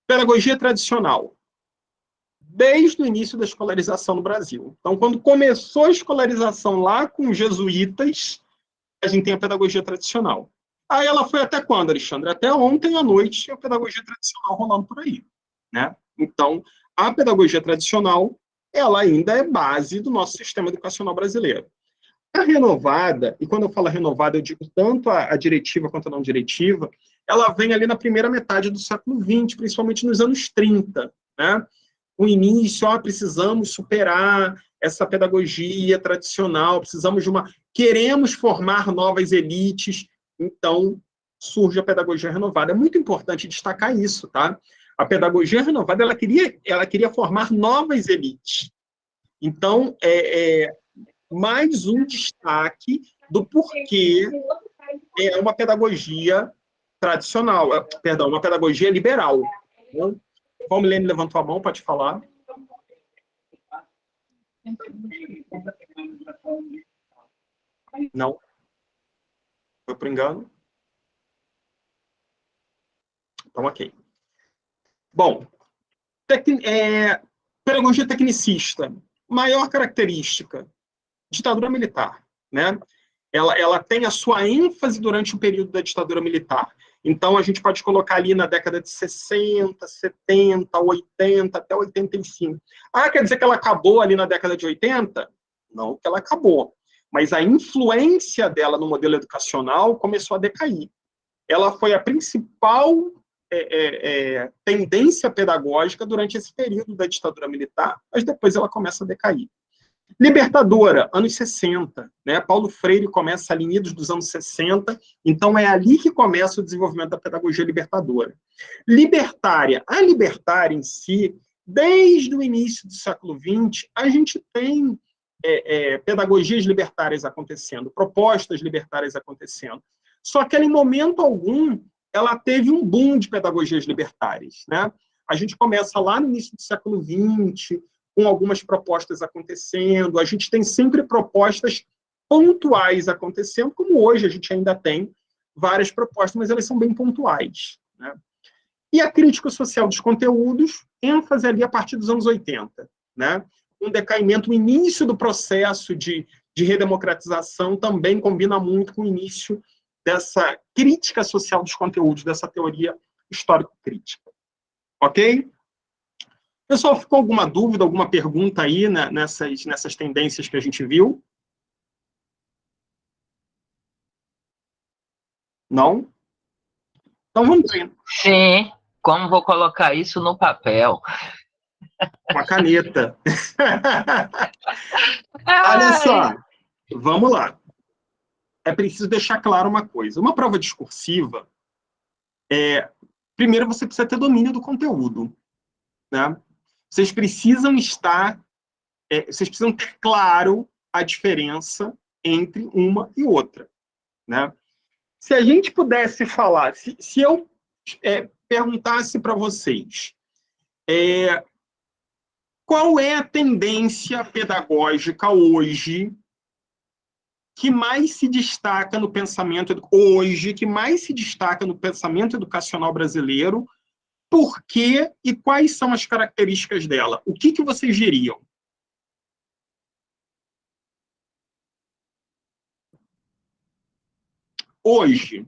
Pedagogia tradicional, desde o início da escolarização no Brasil. Então, quando começou a escolarização lá com os jesuítas, a gente tem a pedagogia tradicional. Aí ela foi até quando, Alexandre? Até ontem à noite tinha a pedagogia tradicional rolando por aí, né? Então, a pedagogia tradicional, ela ainda é base do nosso sistema educacional brasileiro. A renovada, e quando eu falo renovada, eu digo tanto a diretiva quanto a não diretiva, ela vem ali na primeira metade do século XX, principalmente nos anos 30, né? O início, precisamos superar essa pedagogia tradicional, precisamos de queremos formar novas elites, então surge a pedagogia renovada. É muito importante destacar isso, tá? A pedagogia renovada, ela queria formar novas elites. Então, mais um destaque do porquê é uma pedagogia tradicional, uma pedagogia liberal. Né? Valmilene levantou a mão, pode falar. Não. Foi por engano? Então, ok. Bom, pedagogia tecnicista. Maior característica, ditadura militar, né? Ela tem a sua ênfase durante o período da ditadura militar. Então, a gente pode colocar ali na década de 60, 70, 80, até 85. Quer dizer que ela acabou ali na década de 80? Não que ela acabou. Mas a influência dela no modelo educacional começou a decair. Ela foi a principal tendência pedagógica durante esse período da ditadura militar, mas depois ela começa a decair. Libertadora, anos 60, né? Paulo Freire começa ali idos dos anos 60, então é ali que começa o desenvolvimento da pedagogia libertadora. Libertária, a libertária em si, desde o início do século XX, a gente tem pedagogias libertárias acontecendo, propostas libertárias acontecendo. Só que ela, em momento algum, ela teve um boom de pedagogias libertárias, né? A gente começa lá no início do século XX, com algumas propostas acontecendo, a gente tem sempre propostas pontuais acontecendo, como hoje a gente ainda tem várias propostas, mas elas são bem pontuais, né? E a crítica social dos conteúdos, ênfase ali a partir dos anos 80, né? Um decaimento, o início do processo de redemocratização também combina muito com o início dessa crítica social dos conteúdos, dessa teoria histórico-crítica. Ok? Pessoal, ficou alguma dúvida, alguma pergunta aí, né, nessas tendências que a gente viu? Não? Então vamos ver. Sim, como vou colocar isso no papel? Com a caneta. Olha só, vamos lá. É preciso deixar claro uma coisa. Uma prova discursiva, primeiro você precisa ter domínio do conteúdo, né? Vocês precisam ter claro a diferença entre uma e outra, né? Se a gente pudesse falar, se eu perguntasse para vocês qual é a tendência pedagógica hoje que mais se destaca no pensamento educacional brasileiro, por quê e quais são as características dela? O que vocês diriam? Hoje,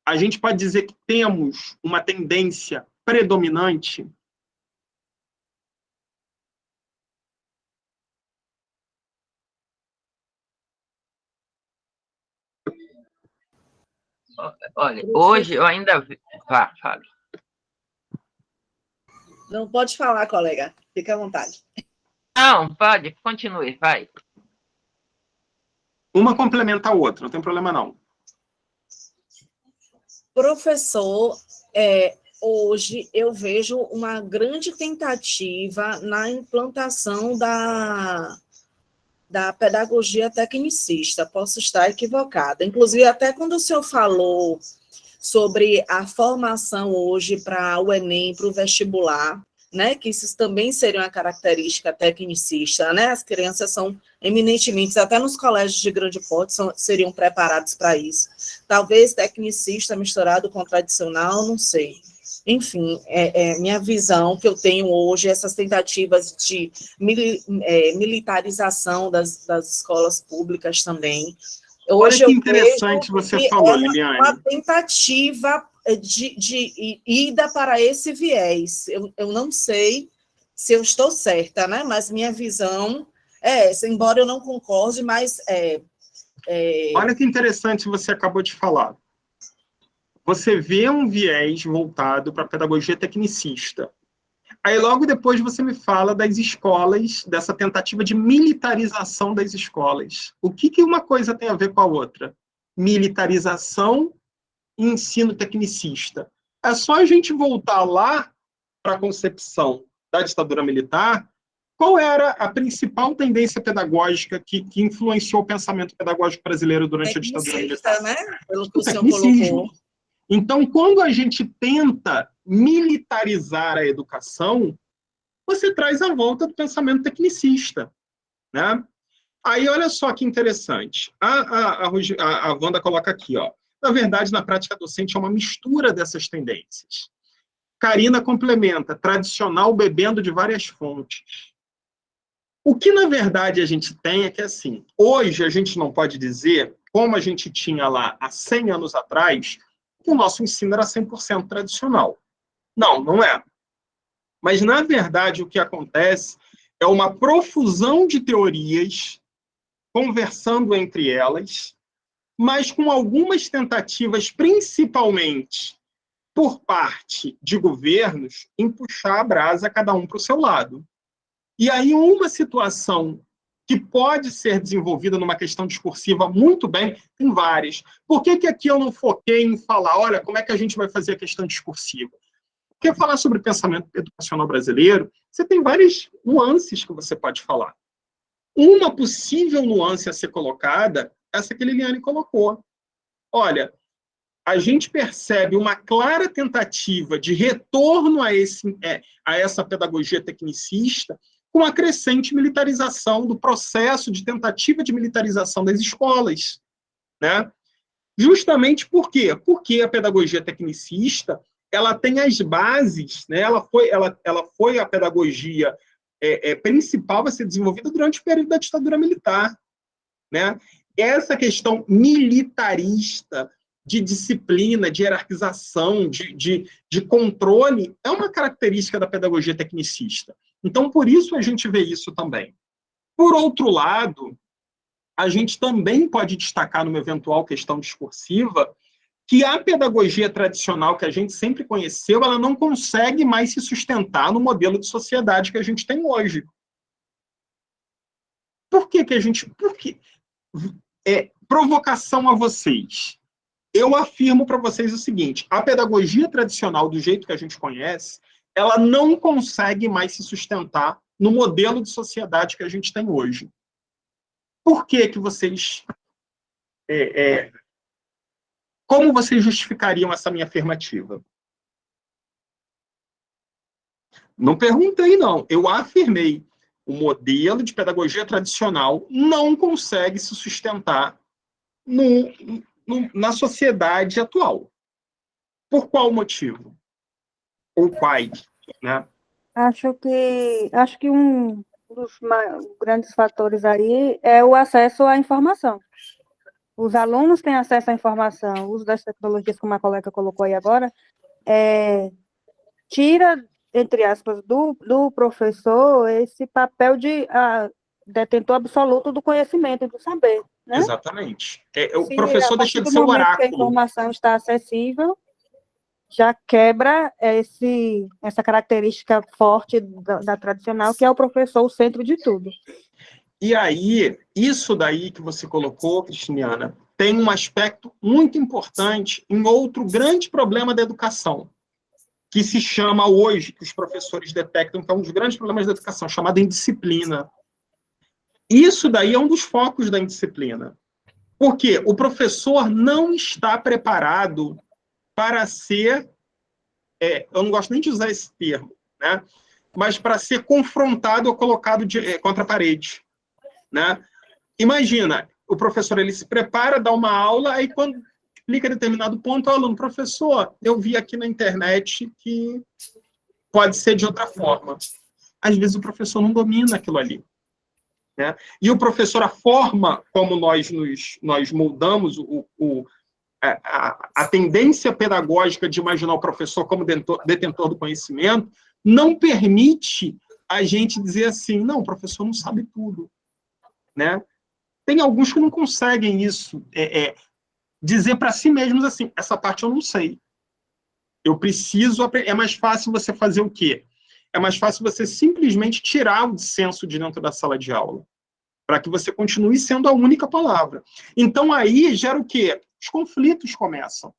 a gente pode dizer que temos uma tendência predominante Olha, hoje eu ainda vi. Fala. Não pode falar, colega. Fica à vontade. Não, pode, continue, vai. Uma complementa a outra, não tem problema não. Professor, hoje eu vejo uma grande tentativa na implantação da pedagogia tecnicista. Posso estar equivocada. Inclusive, até quando o senhor falou sobre a formação hoje para o Enem, para o vestibular, né, que isso também seria uma característica tecnicista, né? As crianças são eminentemente, até nos colégios de grande porte, seriam preparados para isso. Talvez tecnicista misturado com tradicional, não sei. Enfim, minha visão que eu tenho hoje, essas tentativas de militarização das escolas públicas também. Hoje olha que interessante você falou, Liliane. Uma tentativa de ida para esse viés. Eu não sei se eu estou certa, né? Mas minha visão é essa, embora eu não concorde, mas... Olha que interessante você acabou de falar. Você vê um viés voltado para a pedagogia tecnicista. Aí, logo depois, você me fala das escolas, dessa tentativa de militarização das escolas. O que uma coisa tem a ver com a outra? Militarização e ensino tecnicista. É só a gente voltar lá para a concepção da ditadura militar. Qual era a principal tendência pedagógica que influenciou o pensamento pedagógico brasileiro durante a ditadura militar? Né? Pelo que o senhor colocou. Então, quando a gente tenta militarizar a educação, você traz a volta do pensamento tecnicista, né? Aí, olha só que interessante. A Wanda coloca aqui, ó. Na verdade, na prática docente, é uma mistura dessas tendências. Karina complementa, tradicional bebendo de várias fontes. O que, na verdade, a gente tem é que, assim, hoje a gente não pode dizer, como a gente tinha lá há 100 anos atrás, que o nosso ensino era 100% tradicional. Não, não é. Mas, na verdade, o que acontece é uma profusão de teorias conversando entre elas, mas com algumas tentativas, principalmente por parte de governos, em puxar a brasa cada um para o seu lado. E aí uma situação que pode ser desenvolvida numa questão discursiva muito bem, tem várias. Por que aqui eu não foquei em falar, olha, como é que a gente vai fazer a questão discursiva? Porque falar sobre pensamento educacional brasileiro, você tem várias nuances que você pode falar. Uma possível nuance a ser colocada, essa que a Liliane colocou. Olha, a gente percebe uma clara tentativa de retorno a essa pedagogia tecnicista com a crescente militarização do processo de tentativa de militarização das escolas, né? Justamente por quê? Porque a pedagogia tecnicista ela tem as bases, né? Ela foi a pedagogia principal a ser desenvolvida durante o período da ditadura militar, né? Essa questão militarista de disciplina, de hierarquização, de controle, é uma característica da pedagogia tecnicista. Então, por isso a gente vê isso também. Por outro lado, a gente também pode destacar numa eventual questão discursiva que a pedagogia tradicional que a gente sempre conheceu, ela não consegue mais se sustentar no modelo de sociedade que a gente tem hoje. Por que a gente... provocação a vocês. Eu afirmo para vocês o seguinte, a pedagogia tradicional, do jeito que a gente conhece, ela não consegue mais se sustentar no modelo de sociedade que a gente tem hoje. Por que vocês... como vocês justificariam essa minha afirmativa? Não perguntei, não. Eu afirmei. O modelo de pedagogia tradicional não consegue se sustentar na sociedade atual. Por qual motivo? Ou quais? Né? Acho que um dos grandes fatores aí é o acesso à informação. Os alunos têm acesso à informação, o uso das tecnologias, como a colega colocou aí agora, tira, entre aspas, do professor esse papel de detentor absoluto do conhecimento e do saber. né? Exatamente. O Se, professor a deixa partir de do ser o momento que a oráculo. informação está acessível, já quebra essa característica forte da tradicional, que é o professor o centro de tudo. E aí, isso daí que você colocou, Cristiana, tem um aspecto muito importante em outro grande problema da educação, que se chama hoje, que os professores detectam que é um dos grandes problemas da educação, chamado indisciplina. Isso daí é um dos focos da indisciplina. Porque o professor não está preparado para ser, eu não gosto nem de usar esse termo, né? Mas para ser confrontado ou colocado contra a parede. Né? Imagina, o professor ele se prepara, dá uma aula, aí quando explica determinado ponto, o aluno, professor, eu vi aqui na internet que pode ser de outra forma. Às vezes o professor não domina aquilo ali. Né? E o professor, a forma como nós moldamos a tendência pedagógica de imaginar o professor como detentor do conhecimento, não permite a gente dizer assim, não, o professor não sabe tudo. Né? Tem alguns que não conseguem isso, dizer para si mesmos assim, essa parte eu não sei. Eu preciso aprender. É mais fácil você fazer o quê? É mais fácil você simplesmente tirar o dissenso de dentro da sala de aula, para que você continue sendo a única palavra. Então, aí gera o quê? Os conflitos começam.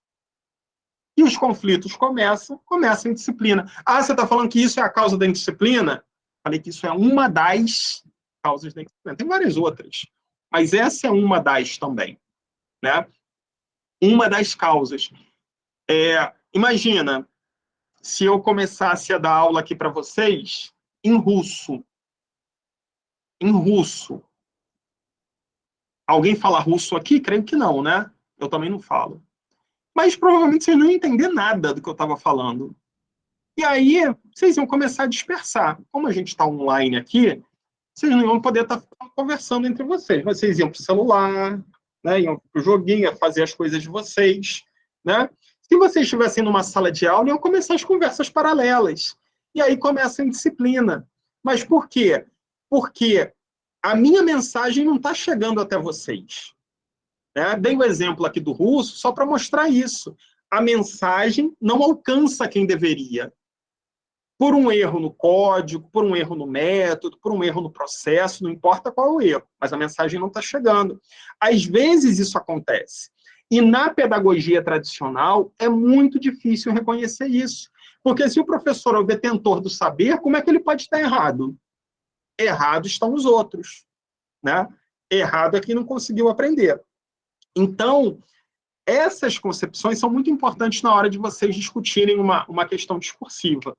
E os conflitos começam a indisciplina. Ah, você está falando que isso é a causa da indisciplina? Falei que isso é uma das causas da indisciplina. Tem várias outras. Mas essa é uma das também. Né? Uma das causas. Imagina, se eu começasse a dar aula aqui para vocês em russo. Em russo. Alguém fala russo aqui? Creio que não, né? Eu também não falo. Mas provavelmente vocês não iam entender nada do que eu estava falando. E aí, vocês iam começar a dispersar. Como a gente está online aqui, vocês não iam poder estar conversando entre vocês. Vocês iam para o celular, né? Iam para o joguinho, iam fazer as coisas de vocês. Né? Se vocês estivessem numa sala de aula, iam começar as conversas paralelas. E aí começa a indisciplina. Mas por quê? Porque a minha mensagem não está chegando até vocês. Né? Dei o exemplo aqui do russo só para mostrar isso. A mensagem não alcança quem deveria. Por um erro no código, por um erro no método, por um erro no processo, não importa qual é o erro, mas a mensagem não está chegando. Às vezes isso acontece. E na pedagogia tradicional é muito difícil reconhecer isso. Porque se o professor é o detentor do saber, como é que ele pode estar errado? Errado estão os outros. Né? Errado é quem não conseguiu aprender. Então, essas concepções são muito importantes na hora de vocês discutirem uma questão discursiva.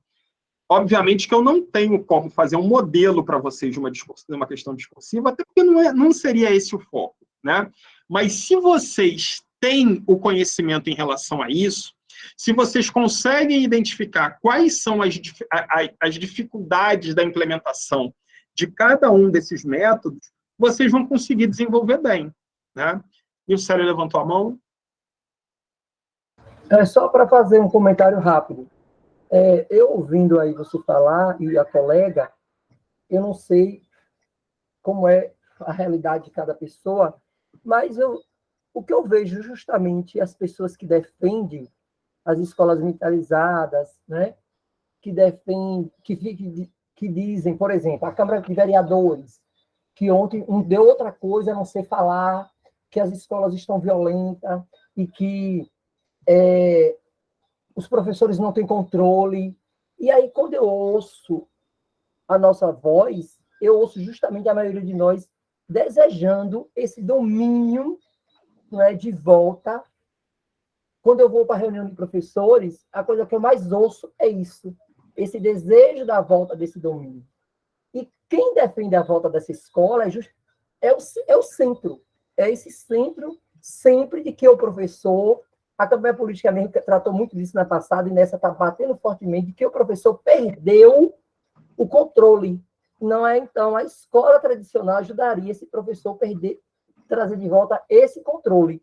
Obviamente que eu não tenho como fazer um modelo para vocês de uma questão discursiva, até porque não seria esse o foco. Né? Mas se vocês têm o conhecimento em relação a isso, se vocês conseguem identificar quais são as dificuldades da implementação de cada um desses métodos, vocês vão conseguir desenvolver bem. Né? E o Célio levantou a mão. Só para fazer um comentário rápido. Eu ouvindo aí você falar, e a colega, eu não sei como é a realidade de cada pessoa, mas o que eu vejo justamente as pessoas que defendem as escolas militarizadas, né, que defendem, que dizem, por exemplo, a Câmara de Vereadores, que ontem deu outra coisa a não ser falar que as escolas estão violentas e que os professores não têm controle. E aí, quando eu ouço a nossa voz, eu ouço justamente a maioria de nós desejando esse domínio, né, de volta. Quando eu vou para a reunião de professores, a coisa que eu mais ouço é isso, esse desejo da volta desse domínio. E quem defende a volta dessa escola é o centro. É esse centro sempre de que o professor... A campanha política mesmo tratou muito disso na passada, e nessa está batendo fortemente, de que o professor perdeu o controle. Não é, então, a escola tradicional ajudaria esse professor trazer de volta esse controle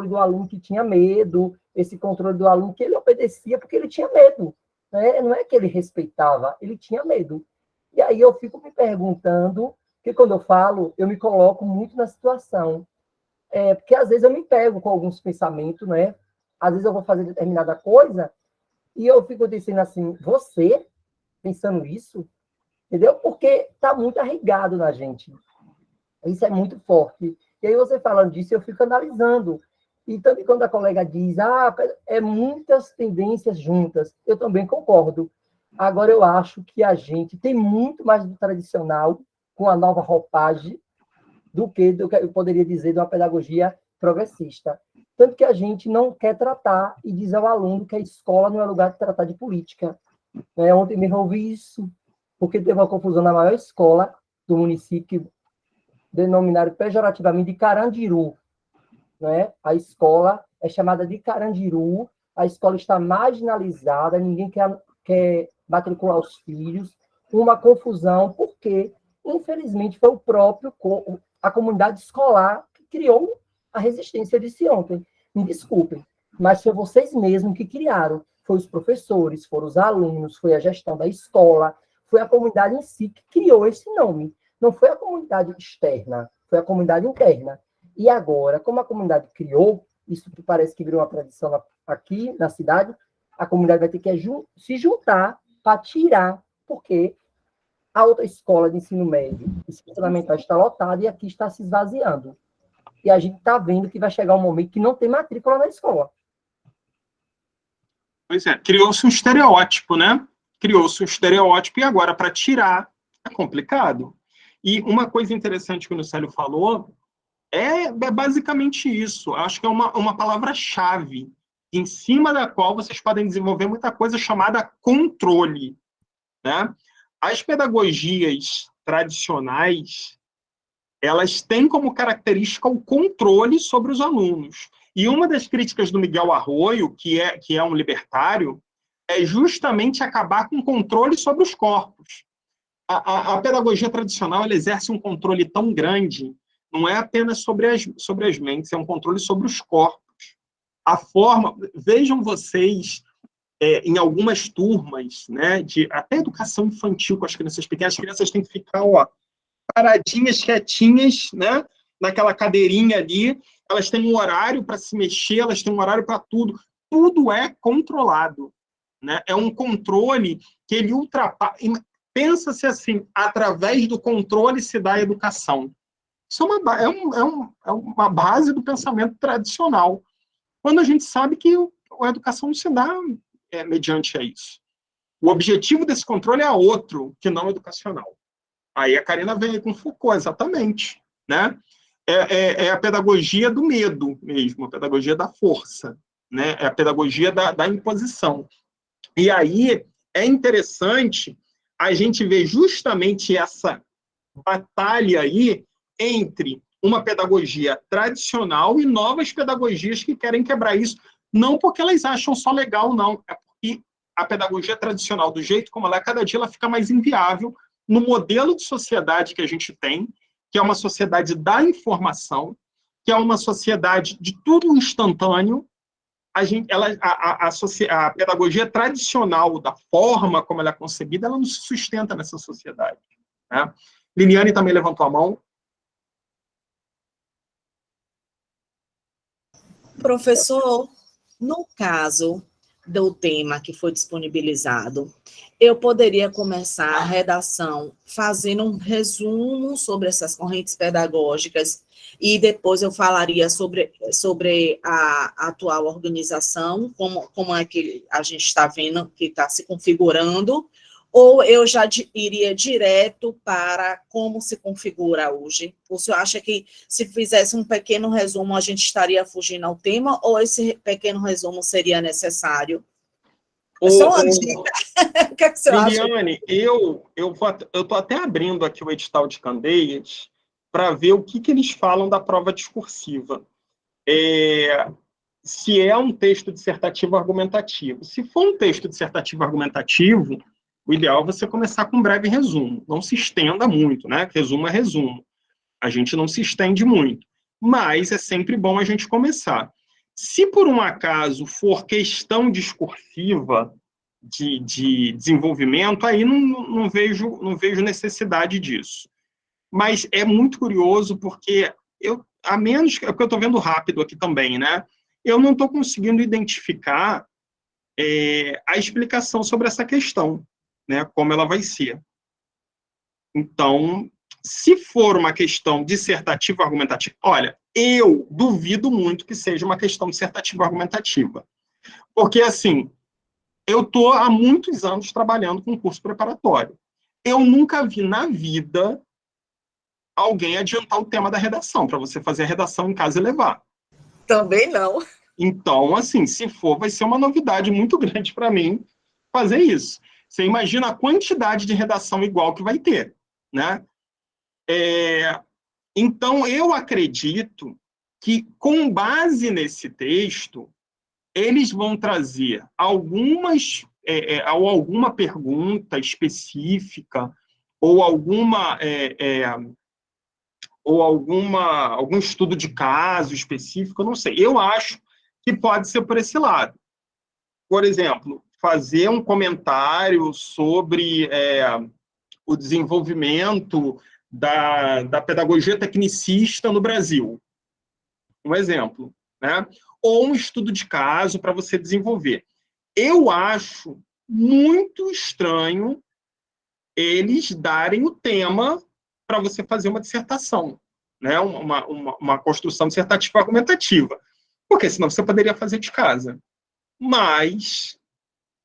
do aluno que tinha medo, esse controle do aluno que ele obedecia porque ele tinha medo. Né? Não é que ele respeitava, ele tinha medo. E aí eu fico me perguntando Porque quando eu falo, eu me coloco muito na situação. Porque às vezes eu me pego com alguns pensamentos, né? Às vezes eu vou fazer determinada coisa e eu fico dizendo assim, você pensando isso? Entendeu? Porque está muito arraigado na gente. Isso é muito forte. E aí você falando disso, eu fico analisando. E também quando a colega diz, muitas tendências juntas, eu também concordo. Agora, eu acho que a gente tem muito mais do tradicional com a nova roupagem do que eu poderia dizer de uma pedagogia progressista. Tanto que a gente não quer tratar e diz ao aluno que a escola não é lugar de tratar de política. Ontem mesmo eu ouvi isso, porque teve uma confusão na maior escola do município, denominaram pejorativamente de Carandiru. Né? A escola é chamada de Carandiru, a escola está marginalizada, ninguém quer matricular os filhos, uma confusão, porque, infelizmente, foi a comunidade escolar que criou a resistência, eu disse ontem. Me desculpem, mas foi vocês mesmos que criaram. Foi os professores, foram os alunos, foi a gestão da escola, foi a comunidade em si que criou esse nome. Não foi a comunidade externa, foi a comunidade interna. E agora, como a comunidade criou, isso que parece que virou uma tradição aqui na cidade, a comunidade vai ter que se juntar para tirar, porque a outra escola de ensino médio, ensino fundamental, está lotada e aqui está se esvaziando. E a gente está vendo que vai chegar um momento que não tem matrícula na escola. Pois é, criou-se um estereótipo, né? Criou-se um estereótipo e agora, para tirar, é complicado. E uma coisa interessante que o Nucélio falou é basicamente isso. Acho que é uma palavra-chave em cima da qual vocês podem desenvolver muita coisa chamada controle, né? As pedagogias tradicionais, elas têm como característica o controle sobre os alunos. E uma das críticas do Miguel Arroyo, que é um libertário, é justamente acabar com o controle sobre os corpos. A pedagogia tradicional ela exerce um controle tão grande, não é apenas sobre as mentes, é um controle sobre os corpos. A forma, vejam vocês, em algumas turmas, né, de até educação infantil com as crianças pequenas, as crianças têm que ficar paradinhas, quietinhas, né, naquela cadeirinha ali, elas têm um horário para se mexer, elas têm um horário para tudo. Tudo é controlado, né? É um controle que ele ultrapassa. Pensa-se assim, através do controle se dá a educação. Isso é uma base do pensamento tradicional. Quando a gente sabe que a educação não se dá mediante a isso. O objetivo desse controle é outro, que não educacional. Aí a Karina vem com Foucault, exatamente. Né? É a pedagogia do medo mesmo, a pedagogia da força. Né? É a pedagogia da imposição. E aí é interessante a gente ver justamente essa batalha aí entre uma pedagogia tradicional e novas pedagogias que querem quebrar isso, não porque elas acham só legal, não, é porque a pedagogia tradicional, do jeito como ela é, cada dia ela fica mais inviável no modelo de sociedade que a gente tem, que é uma sociedade da informação, que é uma sociedade de tudo instantâneo. A pedagogia tradicional, da forma como ela é concebida, ela não se sustenta nessa sociedade. Né? Liliane também levantou a mão. Professor, no caso do tema que foi disponibilizado, eu poderia começar a redação fazendo um resumo sobre essas correntes pedagógicas e depois eu falaria sobre a atual organização, como é que a gente está vendo que está se configurando, ou eu já iria direto para como se configura hoje? O senhor acha que se fizesse um pequeno resumo a gente estaria fugindo ao tema, ou esse pequeno resumo seria necessário? Só uma dica. O que é que você acha? Liliane, eu estou até abrindo aqui o edital de Candeias para ver o que eles falam da prova discursiva. Se é um texto dissertativo argumentativo. Se for um texto dissertativo argumentativo, o ideal é você começar com um breve resumo. Não se estenda muito, né? Resumo é resumo. A gente não se estende muito. Mas é sempre bom a gente começar. Se por um acaso for questão discursiva de desenvolvimento, aí não vejo necessidade disso. mas é muito curioso porque a menos que eu estou vendo rápido aqui também, né? Eu não estou conseguindo identificar a explicação sobre essa questão, né? Como ela vai ser. Então, se for uma questão dissertativa argumentativa, olha, eu duvido muito que seja uma questão dissertativa argumentativa, porque assim, eu estou há muitos anos trabalhando com curso preparatório. Eu nunca vi na vida alguém adiantar o tema da redação, para você fazer a redação em casa e levar. Também não. Então, assim, se for, vai ser uma novidade muito grande para mim fazer isso. Você imagina a quantidade de redação igual que vai ter, né? Então, eu acredito que, com base nesse texto, eles vão trazer alguma pergunta específica ou algum estudo de caso específico, eu não sei. Eu acho que pode ser por esse lado. Por exemplo, fazer um comentário sobre o desenvolvimento da pedagogia tecnicista no Brasil. Um exemplo, né? Ou um estudo de caso para você desenvolver. Eu acho muito estranho eles darem o tema para você fazer uma dissertação, né? Uma construção dissertativa argumentativa, porque senão você poderia fazer de casa. Mas,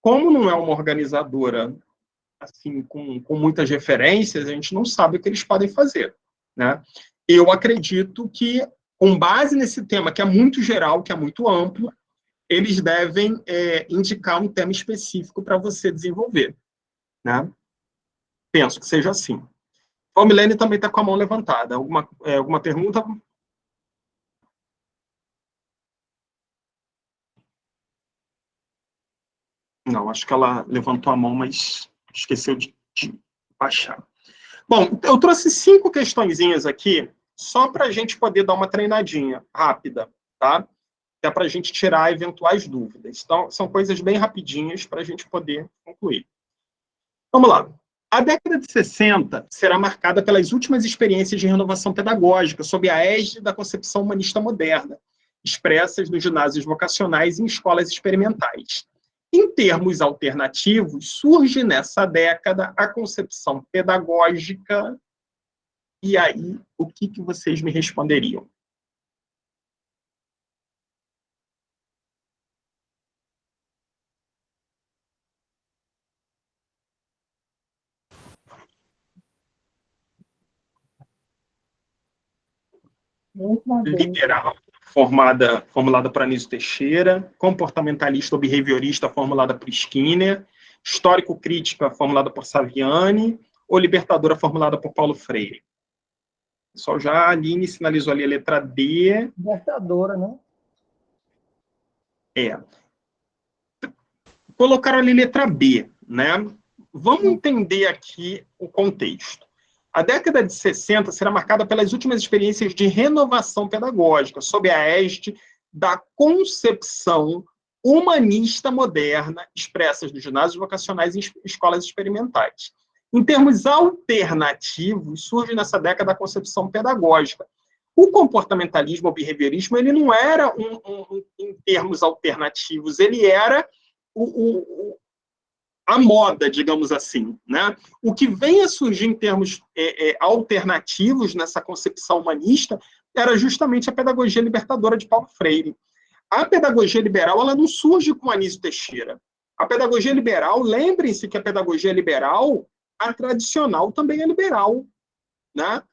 como não é uma organizadora assim, com muitas referências, a gente não sabe o que eles podem fazer, né? Eu acredito que, com base nesse tema, que é muito geral, que é muito amplo, eles devem indicar um tema específico para você desenvolver, né? Penso que seja assim. O Milene também está com a mão levantada. Alguma pergunta? Não, acho que ela levantou a mão, mas esqueceu de baixar. Bom, eu trouxe 5 questõezinhas aqui, só para a gente poder dar uma treinadinha rápida, tá? É para a gente tirar eventuais dúvidas. Então, são coisas bem rapidinhas para a gente poder concluir. Vamos lá. A década de 60 será marcada pelas últimas experiências de renovação pedagógica sob a égide da concepção humanista moderna, expressas nos ginásios vocacionais e em escolas experimentais. Em termos alternativos, surge nessa década a concepção pedagógica. E aí, o que vocês me responderiam? Liberal, formulada por Anísio Teixeira, comportamentalista ou behaviorista, formulada por Skinner, histórico-crítica, formulada por Saviani, ou libertadora, formulada por Paulo Freire? Pessoal, já a Aline sinalizou ali a letra D. Libertadora, né? Colocaram ali letra B, né? Vamos entender aqui o contexto. A década de 60 será marcada pelas últimas experiências de renovação pedagógica, sob a égide da concepção humanista moderna, expressas nos ginásios vocacionais e escolas experimentais. Em termos alternativos, surge nessa década a concepção pedagógica. O comportamentalismo ou behaviorismo, ele não era em termos alternativos, ele era a moda, digamos assim, né? O que vem a surgir em termos alternativos nessa concepção humanista era justamente a pedagogia libertadora de Paulo Freire. A pedagogia liberal, ela não surge com Anísio Teixeira. A pedagogia liberal, lembrem-se que a pedagogia liberal, a tradicional também é liberal, né?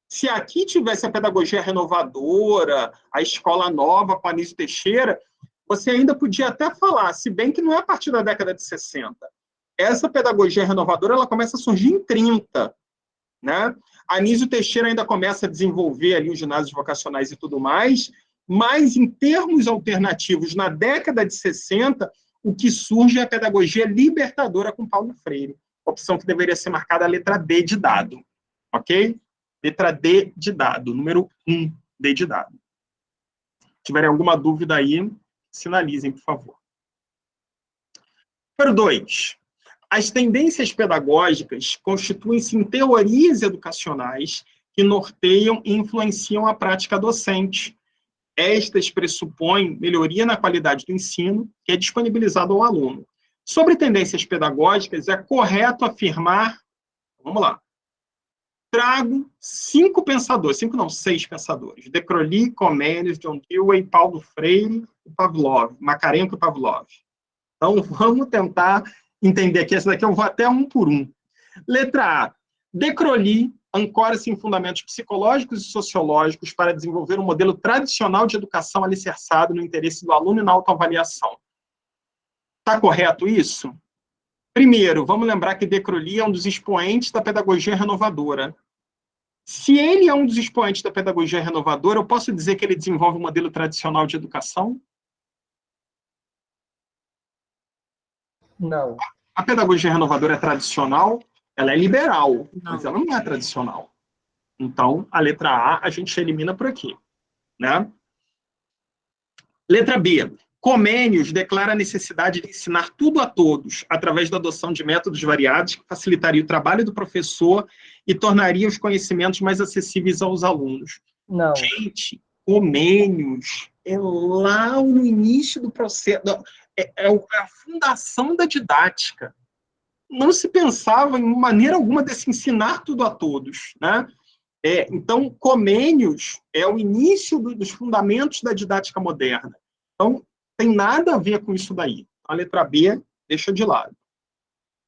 Se aqui tivesse a pedagogia renovadora, a escola nova com Anísio Teixeira, você ainda podia até falar, se bem que não é a partir da década de 60. Essa pedagogia renovadora, ela começa a surgir em 30, né? Anísio Teixeira ainda começa a desenvolver ali os ginásios vocacionais e tudo mais, mas em termos alternativos, na década de 60, o que surge é a pedagogia libertadora com Paulo Freire, opção que deveria ser marcada a letra D de dado, ok? Letra D de dado, número 1, D de dado. Se tiverem alguma dúvida aí, sinalizem, por favor. Número 2. As tendências pedagógicas constituem-se em teorias educacionais que norteiam e influenciam a prática docente. Estas pressupõem melhoria na qualidade do ensino, que é disponibilizado ao aluno. Sobre tendências pedagógicas, é correto afirmar, vamos lá, trago 5 pensadores, 5 não, 6 pensadores, de Crowley, Comenius, John Dewey, Paulo Freire e Pavlov, Makarenko e Pavlov. Então, vamos tentar entender aqui, essa daqui eu vou até um por um. Letra A, de Crowley ancora-se em fundamentos psicológicos e sociológicos para desenvolver um modelo tradicional de educação alicerçado no interesse do aluno e na autoavaliação. Está correto isso? Primeiro, vamos lembrar que de Crowley é um dos expoentes da pedagogia renovadora. Se ele é um dos expoentes da pedagogia renovadora, eu posso dizer que ele desenvolve um modelo tradicional de educação? Não. A pedagogia renovadora é tradicional, ela é liberal, Não. mas ela não é tradicional. Então, a letra A a gente elimina por aqui, né? Letra B. Comenius declara a necessidade de ensinar tudo a todos, através da adoção de métodos variados que facilitaria o trabalho do professor e tornaria os conhecimentos mais acessíveis aos alunos. Não. Gente, Comenius é lá no início do processo, é a fundação da didática. Não se pensava em maneira alguma de se ensinar tudo a todos, né? Então, Comenius é o início dos fundamentos da didática moderna. Então, tem nada a ver com isso daí. A letra B deixa de lado.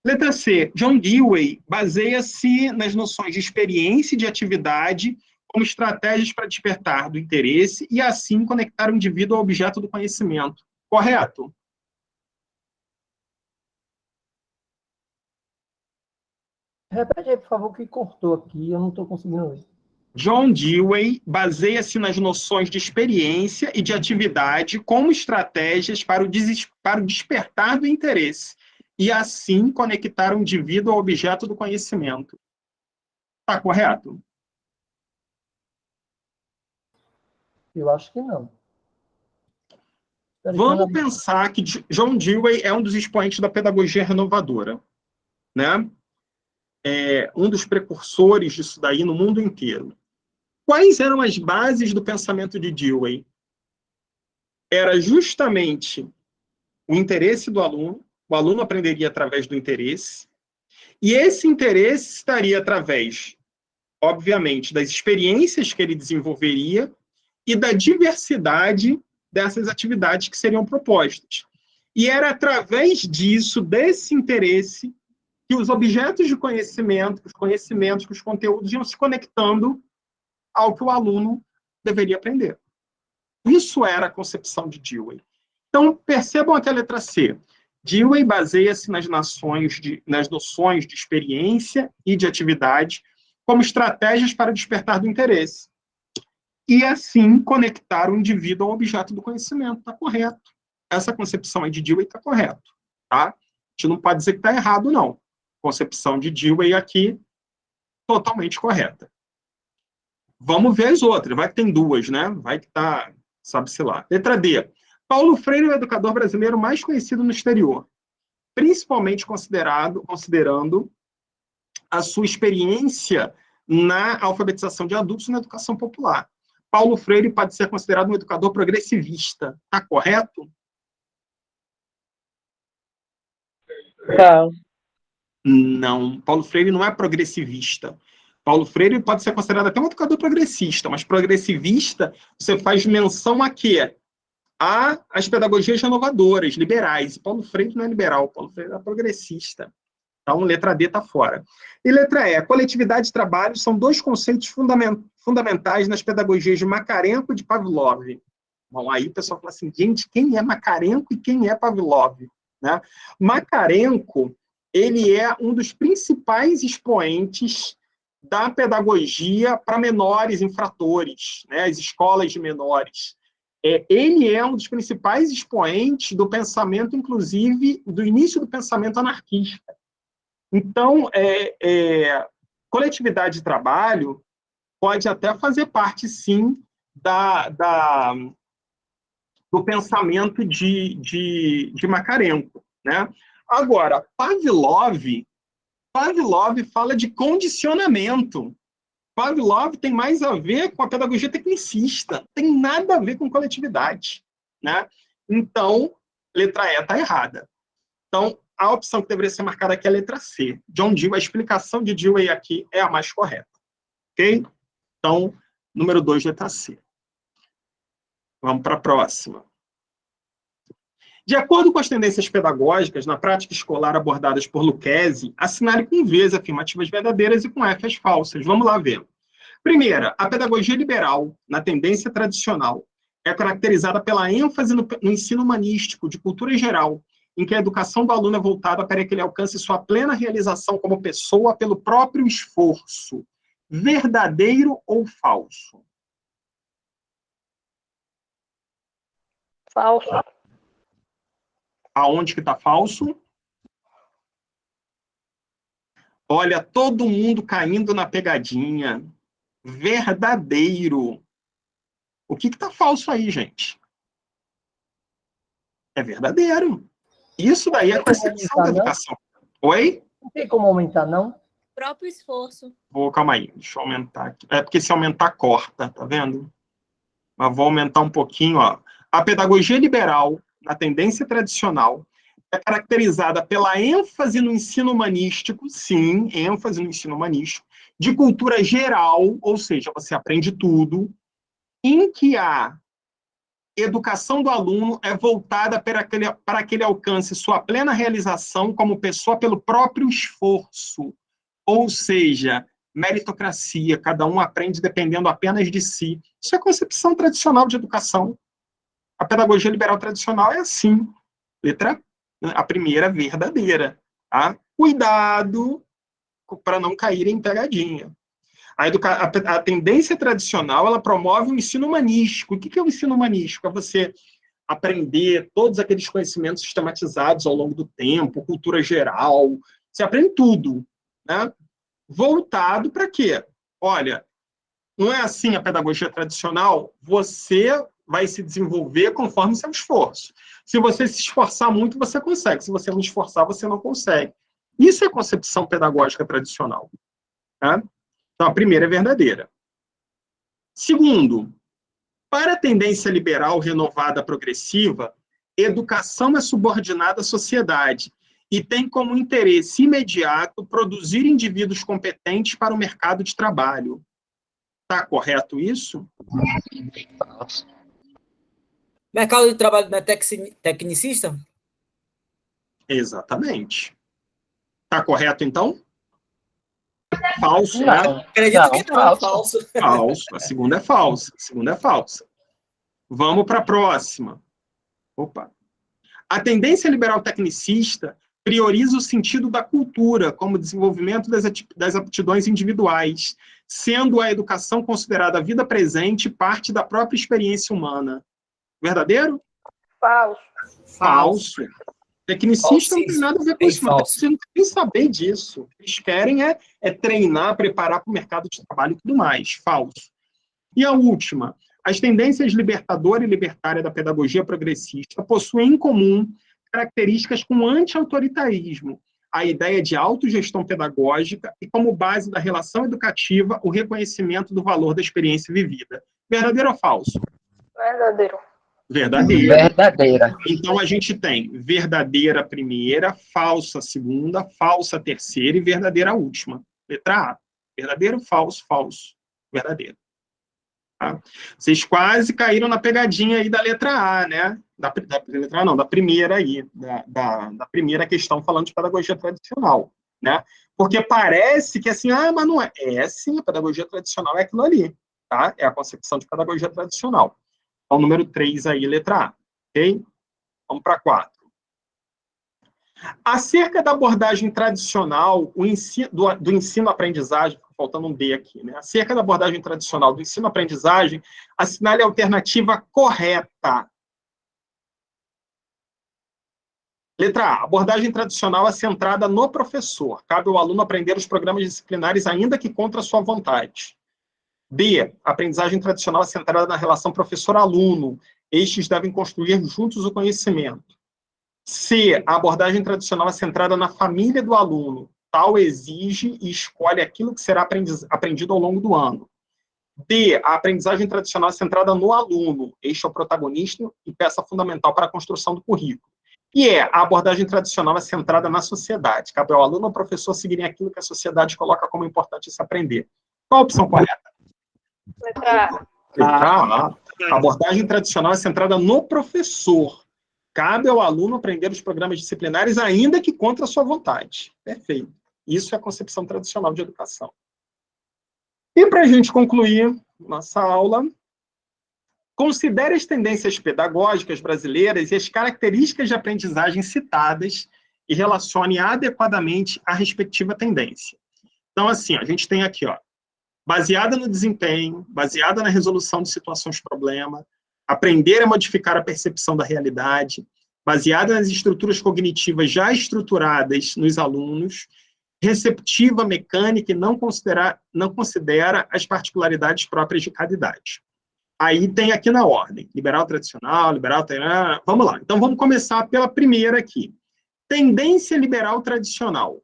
Letra C. John Dewey baseia-se nas noções de experiência e de atividade como estratégias para despertar do interesse e, assim, conectar o indivíduo ao objeto do conhecimento. Correto? Repete aí, por favor, que cortou aqui, eu não estou conseguindo ver. John Dewey baseia-se nas noções de experiência e de atividade como estratégias para o despertar do interesse e, assim, conectar o indivíduo ao objeto do conhecimento. Está correto? Eu acho que não. Vamos pensar que John Dewey é um dos expoentes da pedagogia renovadora, né? É um dos precursores disso daí no mundo inteiro. Quais eram as bases do pensamento de Dewey? Era justamente o interesse do aluno, o aluno aprenderia através do interesse, e esse interesse estaria através, obviamente, das experiências que ele desenvolveria e da diversidade dessas atividades que seriam propostas. E era através disso, desse interesse, que os objetos de conhecimento, os conhecimentos, os conteúdos iam se conectando ao que o aluno deveria aprender. Isso era a concepção de Dewey. Então, percebam aqui a letra C. Dewey baseia-se nas noções de experiência e de atividade como estratégias para despertar do interesse. E, assim, conectar o indivíduo ao objeto do conhecimento. Está correto. Essa concepção aí de Dewey está correta. Tá? A gente não pode dizer que está errado, não. Concepção de Dewey aqui, totalmente correta. Vamos ver as outras. Vai que tem duas, né? Vai que tá, sabe-se lá. Letra D. Paulo Freire é o educador brasileiro mais conhecido no exterior, principalmente considerando a sua experiência na alfabetização de adultos na educação popular. Paulo Freire pode ser considerado um educador progressivista. Está correto? Tá. Não. Paulo Freire não é progressivista. Paulo Freire pode ser considerado até um educador progressista, mas progressivista, você faz menção a quê? Às pedagogias renovadoras, liberais. Paulo Freire não é liberal, Paulo Freire é progressista. Então, letra D está fora. E letra E, coletividade e trabalho são dois conceitos fundamentais nas pedagogias de Makarenko e de Pavlov. Bom, aí o pessoal fala assim, gente, quem é Makarenko e quem é Pavlov? Né? Makarenko, ele é um dos principais expoentes da pedagogia para menores infratores, né, as escolas de menores. Ele é um dos principais expoentes do pensamento, inclusive, do início do pensamento anarquista. Então, coletividade de trabalho pode até fazer parte, sim, do pensamento de Makarenko, né? Agora, Pavlov fala de condicionamento. Pavlov tem mais a ver com a pedagogia tecnicista, tem nada a ver com coletividade, né? Então, letra E está errada. Então, a opção que deveria ser marcada aqui é a letra C. John Dewey, a explicação de Dewey aqui é a mais correta. Ok? Então, número 2, letra C. Vamos para a próxima. De acordo com as tendências pedagógicas na prática escolar abordadas por Lucchesi, assinale com V as afirmativas verdadeiras e com F as falsas. Vamos lá ver. Primeira, a pedagogia liberal, na tendência tradicional, é caracterizada pela ênfase no ensino humanístico, de cultura geral, em que a educação do aluno é voltada para que ele alcance sua plena realização como pessoa pelo próprio esforço. Verdadeiro ou falso? Falso. Aonde que está falso? Olha, todo mundo caindo na pegadinha. Verdadeiro. O que está falso aí, gente? É verdadeiro. Isso daí é a concepção da educação. Oi? Não tem como aumentar, não? Próprio esforço. Calma aí, deixa eu aumentar aqui. É porque se aumentar, corta, tá vendo? Mas vou aumentar um pouquinho, ó. A pedagogia liberal, na tendência tradicional, é caracterizada pela ênfase no ensino humanístico, sim, ênfase no ensino humanístico, de cultura geral, ou seja, você aprende tudo, em que a educação do aluno é voltada para que ele alcance sua plena realização como pessoa pelo próprio esforço. Ou seja, meritocracia, cada um aprende dependendo apenas de si. Isso é a concepção tradicional de educação. A pedagogia liberal tradicional é assim. Letra a primeira verdadeira. Tá? Cuidado para não cair em pegadinha. A tendência tradicional, ela promove o ensino humanístico. O que é o ensino humanístico? É você aprender todos aqueles conhecimentos sistematizados ao longo do tempo, cultura geral, você aprende tudo, né? Voltado para quê? Olha, não é assim a pedagogia tradicional, você vai se desenvolver conforme o seu esforço. Se você se esforçar muito, você consegue. Se você não esforçar, você não consegue. Isso é a concepção pedagógica tradicional. Tá? Então, a primeira é verdadeira. Segundo, para a tendência liberal renovada progressiva, educação é subordinada à sociedade e tem como interesse imediato produzir indivíduos competentes para o mercado de trabalho. Está correto isso? Falso. Mercado de trabalho não é tecnicista? Exatamente. Está correto, então? Falso, né? Acredito que não, falso. Falso. A segunda é falsa. A segunda é falsa. Vamos para a próxima. Opa. A tendência liberal tecnicista prioriza o sentido da cultura como desenvolvimento das aptidões individuais, sendo a educação considerada a vida presente parte da própria experiência humana. Verdadeiro? Falso. Falso. Tecnicista não tem nada a ver com isso, mas falso. você não tem que saber disso. O que eles querem é treinar, preparar para o mercado de trabalho e tudo mais. Falso. E a última, as tendências libertadora e libertária da pedagogia progressista possuem em comum características com anti-autoritarismo, a ideia de autogestão pedagógica e, como base da relação educativa, o reconhecimento do valor da experiência vivida. Verdadeiro ou falso? Verdadeiro. Verdadeiro. Verdadeira. Então, a gente tem verdadeira primeira, falsa segunda, falsa terceira e verdadeira última. Letra A. Verdadeiro, falso, falso. Verdadeiro. Tá? Vocês quase caíram na pegadinha aí da letra A, né? Da letra A não, da primeira aí, da primeira questão falando de pedagogia tradicional, né? Porque parece que assim, mas não é. É sim, a pedagogia tradicional é aquilo ali, tá? É a concepção de pedagogia tradicional. Então, número 3 aí, letra A. Ok? Vamos para 4. Acerca da abordagem tradicional do ensino-aprendizagem, faltando um D aqui, né? Acerca da abordagem tradicional do ensino-aprendizagem, assinale a alternativa correta. Letra A. A abordagem tradicional é centrada no professor. Cabe ao aluno aprender os programas disciplinares, ainda que contra a sua vontade. B. A aprendizagem tradicional é centrada na relação professor-aluno. Estes devem construir juntos o conhecimento. C. A abordagem tradicional é centrada na família do aluno. tal exige e escolhe aquilo que será aprendido ao longo do ano. D, a aprendizagem tradicional é centrada no aluno, este é o protagonista e peça fundamental para a construção do currículo. E a abordagem tradicional é centrada na sociedade, cabe ao aluno ou ao professor seguirem aquilo que a sociedade coloca como importante se aprender. Qual a opção correta? Letra A. Letra A. A abordagem tradicional é centrada no professor. Cabe ao aluno aprender os programas disciplinares, ainda que contra a sua vontade. Perfeito. Isso é a concepção tradicional de educação. E para a gente concluir nossa aula, considere as tendências pedagógicas brasileiras e as características de aprendizagem citadas e relacione adequadamente a respectiva tendência. Então, assim, a gente tem aqui, ó, baseada no desempenho, baseada na resolução de situações-problema, aprender a modificar a percepção da realidade, baseada nas estruturas cognitivas já estruturadas nos alunos, receptiva, mecânica e não considera as particularidades próprias de cada idade. Aí tem aqui na ordem, liberal tradicional, liberal... Vamos lá, então vamos começar pela primeira aqui. Tendência liberal tradicional.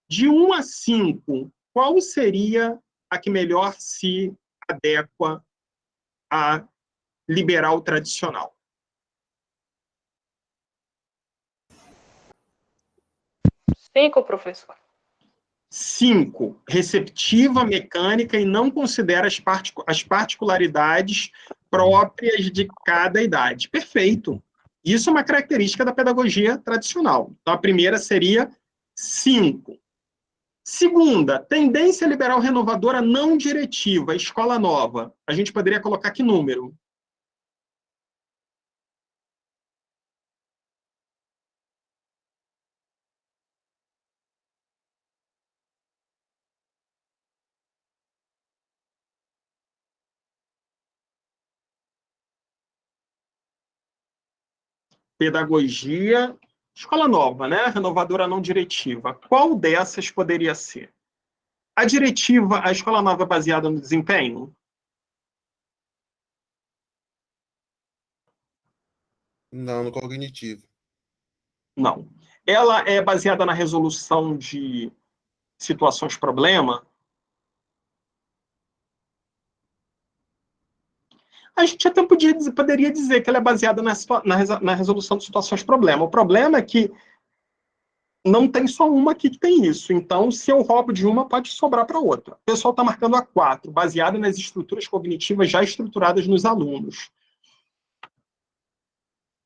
De 1 a 5, qual seria a que melhor se adequa à liberal tradicional? 5, professor. 5, receptiva, mecânica e não considera as particularidades próprias de cada idade. Perfeito. Isso é uma característica da pedagogia tradicional. Então, a primeira seria 5. Segunda, tendência liberal renovadora não diretiva, escola nova. A gente poderia colocar que número? Pedagogia, escola nova, né? Renovadora não diretiva. Qual dessas poderia ser? A diretiva, a escola nova é baseada no desempenho? Não, no cognitivo. Não. Ela é baseada na resolução de situações-problema? A gente até poderia dizer que ela é baseada na resolução de situações-problema. O problema é que não tem só uma aqui que tem isso. Então, se eu roubo de uma, pode sobrar para outra. O pessoal está marcando a 4, baseada nas estruturas cognitivas já estruturadas nos alunos.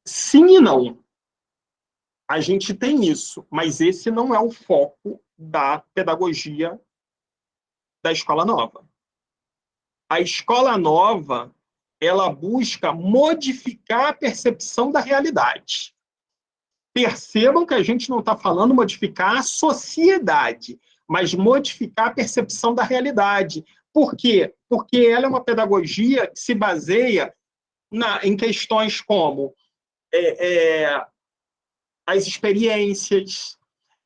Sim e não. A gente tem isso, mas esse não é o foco da pedagogia da escola nova. A escola nova, ela busca modificar a percepção da realidade. Percebam que a gente não está falando modificar a sociedade, mas modificar a percepção da realidade. Por quê? Porque ela é uma pedagogia que se baseia em questões como as experiências,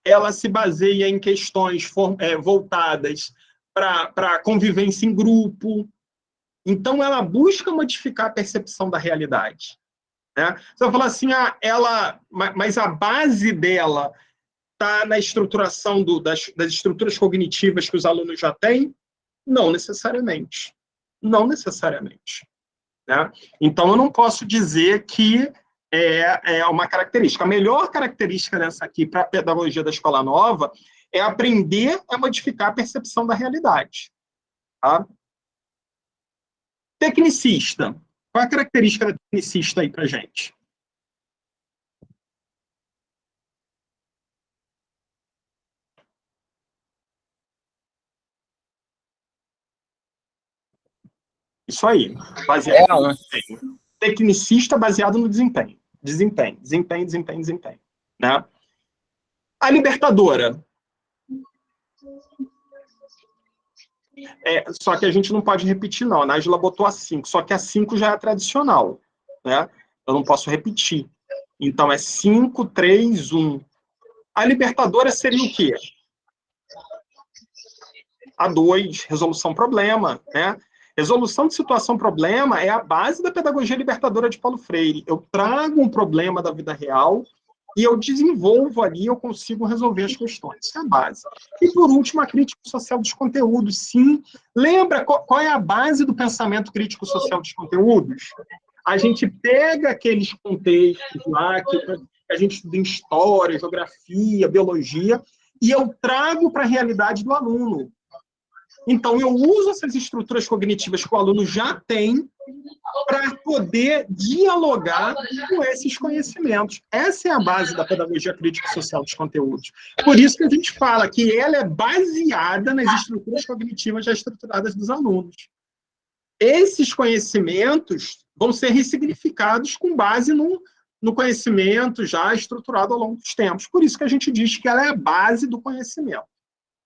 ela se baseia em questões voltadas para a convivência em grupo. Então, ela busca modificar a percepção da realidade. Né? Você vai falar assim, mas a base dela está na estruturação das estruturas cognitivas que os alunos já têm? Não necessariamente. Não necessariamente. Né? Então, eu não posso dizer que é uma característica. A melhor característica dessa aqui para a pedagogia da escola nova é aprender a modificar a percepção da realidade. Tá? Tecnicista. Qual é a característica da tecnicista aí para a gente? Isso aí. Baseado no desempenho. Tecnicista baseado no desempenho. Desempenho. Né? A libertadora. Só que a gente não pode repetir, não. A Nájila botou a 5, só que a 5 já é tradicional. Né? Eu não posso repetir. Então, é 5, 3, 1. A libertadora seria o quê? A 2, resolução problema. Né? Resolução de situação-problema é a base da pedagogia libertadora de Paulo Freire. Eu trago um problema da vida real e eu desenvolvo ali, eu consigo resolver as questões. Isso é a base. E, por último, a crítica social dos conteúdos. Sim, lembra qual é a base do pensamento crítico social dos conteúdos? A gente pega aqueles contextos lá que a gente estuda em história, geografia, biologia, e eu trago para a realidade do aluno. Então, eu uso essas estruturas cognitivas que o aluno já tem para poder dialogar com esses conhecimentos. Essa é a base da pedagogia crítico-social dos conteúdos. Por isso que a gente fala que ela é baseada nas estruturas cognitivas já estruturadas dos alunos. Esses conhecimentos vão ser ressignificados com base no conhecimento já estruturado ao longo dos tempos. Por isso que a gente diz que ela é a base do conhecimento.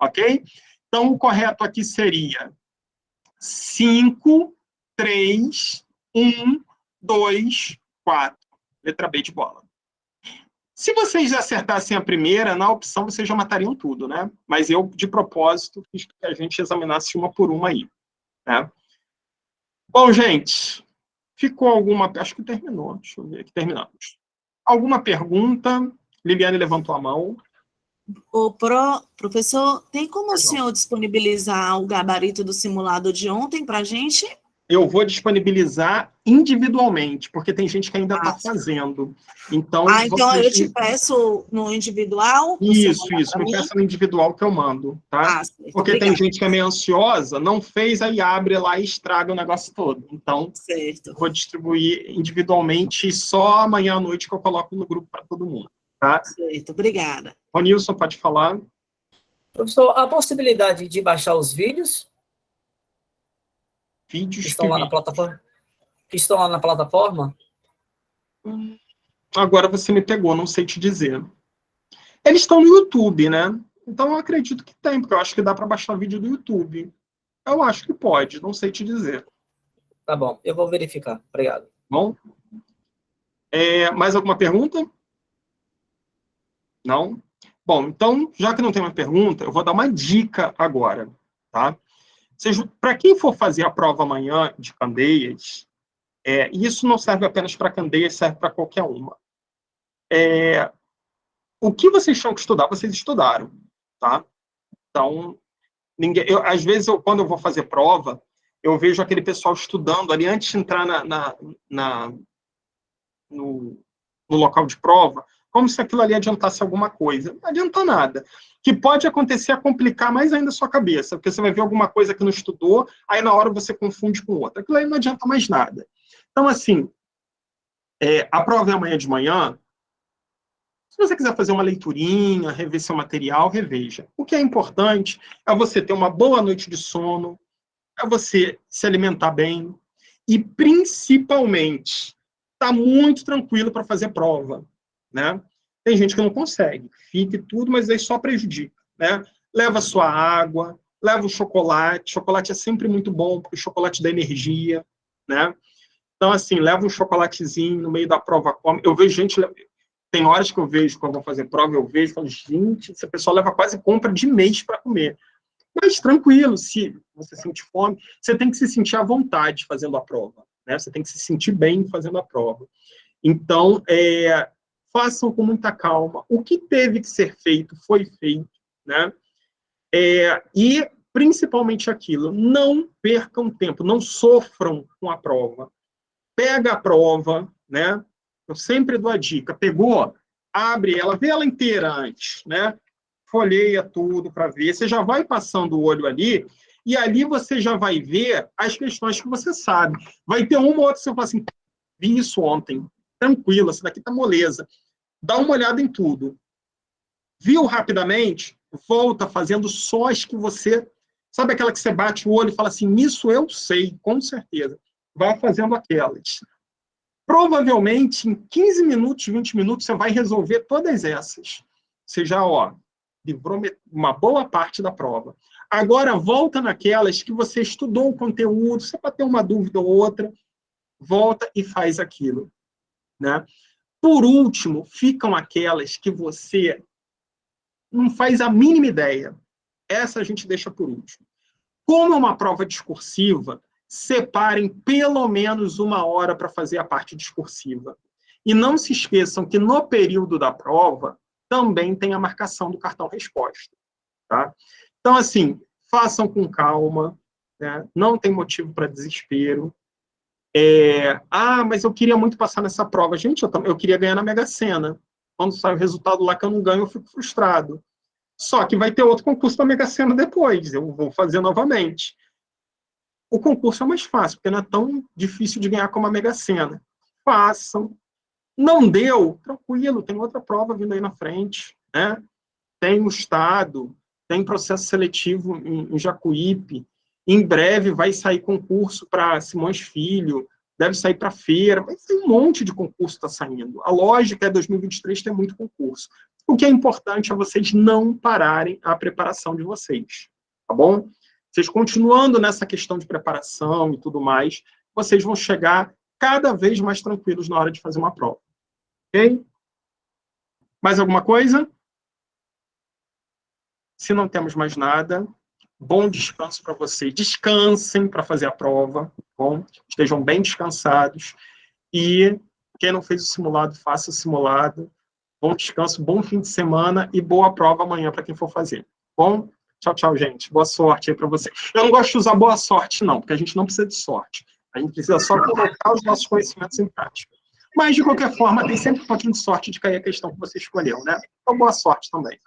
Ok? Então, o correto aqui seria 5, 3, 1, 2, 4. Letra B de bola. Se vocês acertassem a primeira, na opção vocês já matariam tudo, né? Mas eu, de propósito, fiz que a gente examinasse uma por uma aí. Né? Bom, gente, ficou alguma... Acho que terminou. Deixa eu ver aqui. Terminamos. Alguma pergunta? Liliane levantou a mão. Professor, tem como o senhor disponibilizar o gabarito do simulado de ontem para a gente? Eu vou disponibilizar individualmente, porque tem gente que ainda está fazendo. Então, então eu te peço no individual? Isso, me peça no individual que eu mando, tá? Porque obrigada. Tem gente que é meio ansiosa, não fez, aí abre lá e estraga o negócio todo. Então, vou distribuir individualmente e só amanhã à noite que eu coloco no grupo para todo mundo, tá? Certo, obrigada. Ronilson, pode falar? Professor, a possibilidade de baixar os vídeos? Vídeos que estão lá na plataforma? Que estão lá na plataforma? Agora você me pegou, não sei te dizer. Eles estão no YouTube, né? Então eu acredito que tem, porque eu acho que dá para baixar vídeo do YouTube. Eu acho que pode, não sei te dizer. Tá bom, eu vou verificar. Obrigado. Bom? Mais alguma pergunta? Não? Bom, então, já que não tem uma pergunta, eu vou dar uma dica agora, tá? Para quem for fazer a prova amanhã de Candeias, isso não serve apenas para Candeias, serve para qualquer uma. O que vocês tinham que estudar, vocês estudaram, tá? Então, às vezes, quando eu vou fazer prova, eu vejo aquele pessoal estudando ali antes de entrar no local de prova, como se aquilo ali adiantasse alguma coisa. Não adianta nada. O que pode acontecer é complicar mais ainda a sua cabeça, porque você vai ver alguma coisa que não estudou, aí na hora você confunde com outra. Aquilo aí não adianta mais nada. Então, assim, a prova é amanhã de manhã. Se você quiser fazer uma leiturinha, rever seu material, reveja. O que é importante é você ter uma boa noite de sono, é você se alimentar bem e, principalmente, estar muito tranquilo para fazer prova. Né? Tem gente que não consegue, fica e tudo, mas aí só prejudica. Né? Leva sua água, leva o chocolate. Chocolate é sempre muito bom, porque o chocolate dá energia. Né? Então, assim, leva um chocolatezinho no meio da prova. Eu vejo gente... Tem horas que eu vejo, quando eu vou fazer prova, eu vejo e falo, gente, essa pessoa leva quase compra de mês para comer. Mas tranquilo, se você sentir fome, você tem que se sentir à vontade fazendo a prova. Né? Você tem que se sentir bem fazendo a prova. Então, façam com muita calma. O que teve que ser feito, foi feito. Né? E, principalmente aquilo, não percam tempo, não sofram com a prova. Pega a prova, né? Eu sempre dou a dica. Pegou, abre ela, vê ela inteira antes, né? Folheia tudo para ver. Você já vai passando o olho ali, e ali você já vai ver as questões que você sabe. Vai ter uma ou outra que você fala assim, vi isso ontem, tranquilo, essa daqui tá moleza. Dá uma olhada em tudo. Viu rapidamente? Volta fazendo só as que você... Sabe aquela que você bate o olho e fala assim, isso eu sei, com certeza. Vai fazendo aquelas. Provavelmente, em 15 minutos, 20 minutos, você vai resolver todas essas. Você já, livrou uma boa parte da prova. Agora, volta naquelas que você estudou o conteúdo, você pode ter uma dúvida ou outra, volta e faz aquilo. Né? Por último, ficam aquelas que você não faz a mínima ideia. Essa a gente deixa por último. Como é uma prova discursiva, separem pelo menos 1 hora para fazer a parte discursiva. E não se esqueçam que no período da prova também tem a marcação do cartão resposta. Tá? Então, assim, façam com calma, né? Não tem motivo para desespero. Mas eu queria muito passar nessa prova. Gente, eu queria ganhar na Mega Sena. Quando sai o resultado lá que eu não ganho, eu fico frustrado. Só que vai ter outro concurso da Mega Sena depois, eu vou fazer novamente. O concurso é mais fácil, porque não é tão difícil de ganhar como a Mega Sena. Façam. Não deu? Tranquilo, tem outra prova vindo aí na frente, né? Tem o Estado, tem processo seletivo em Jacuípe, em breve vai sair concurso para Simões Filho, deve sair para feira, vai ter um monte de concurso está saindo. A lógica é 2023 ter muito concurso. O que é importante é vocês não pararem a preparação de vocês, tá bom? Vocês continuando nessa questão de preparação e tudo mais, vocês vão chegar cada vez mais tranquilos na hora de fazer uma prova. Ok? Mais alguma coisa? Se não temos mais nada, bom descanso para vocês. Descansem para fazer a prova, tá bom? Estejam bem descansados. E quem não fez o simulado, faça o simulado. Bom descanso, bom fim de semana e boa prova amanhã para quem for fazer. Bom? Tchau, tchau, gente. Boa sorte aí para vocês. Eu não gosto de usar boa sorte, não, porque a gente não precisa de sorte. A gente precisa só colocar os nossos conhecimentos em prática. Mas, de qualquer forma, tem sempre um pouquinho de sorte de cair a questão que você escolheu, né? Então, boa sorte também.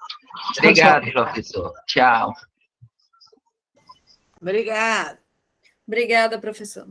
Obrigado, professor. Tchau. Obrigada. Obrigada, professor.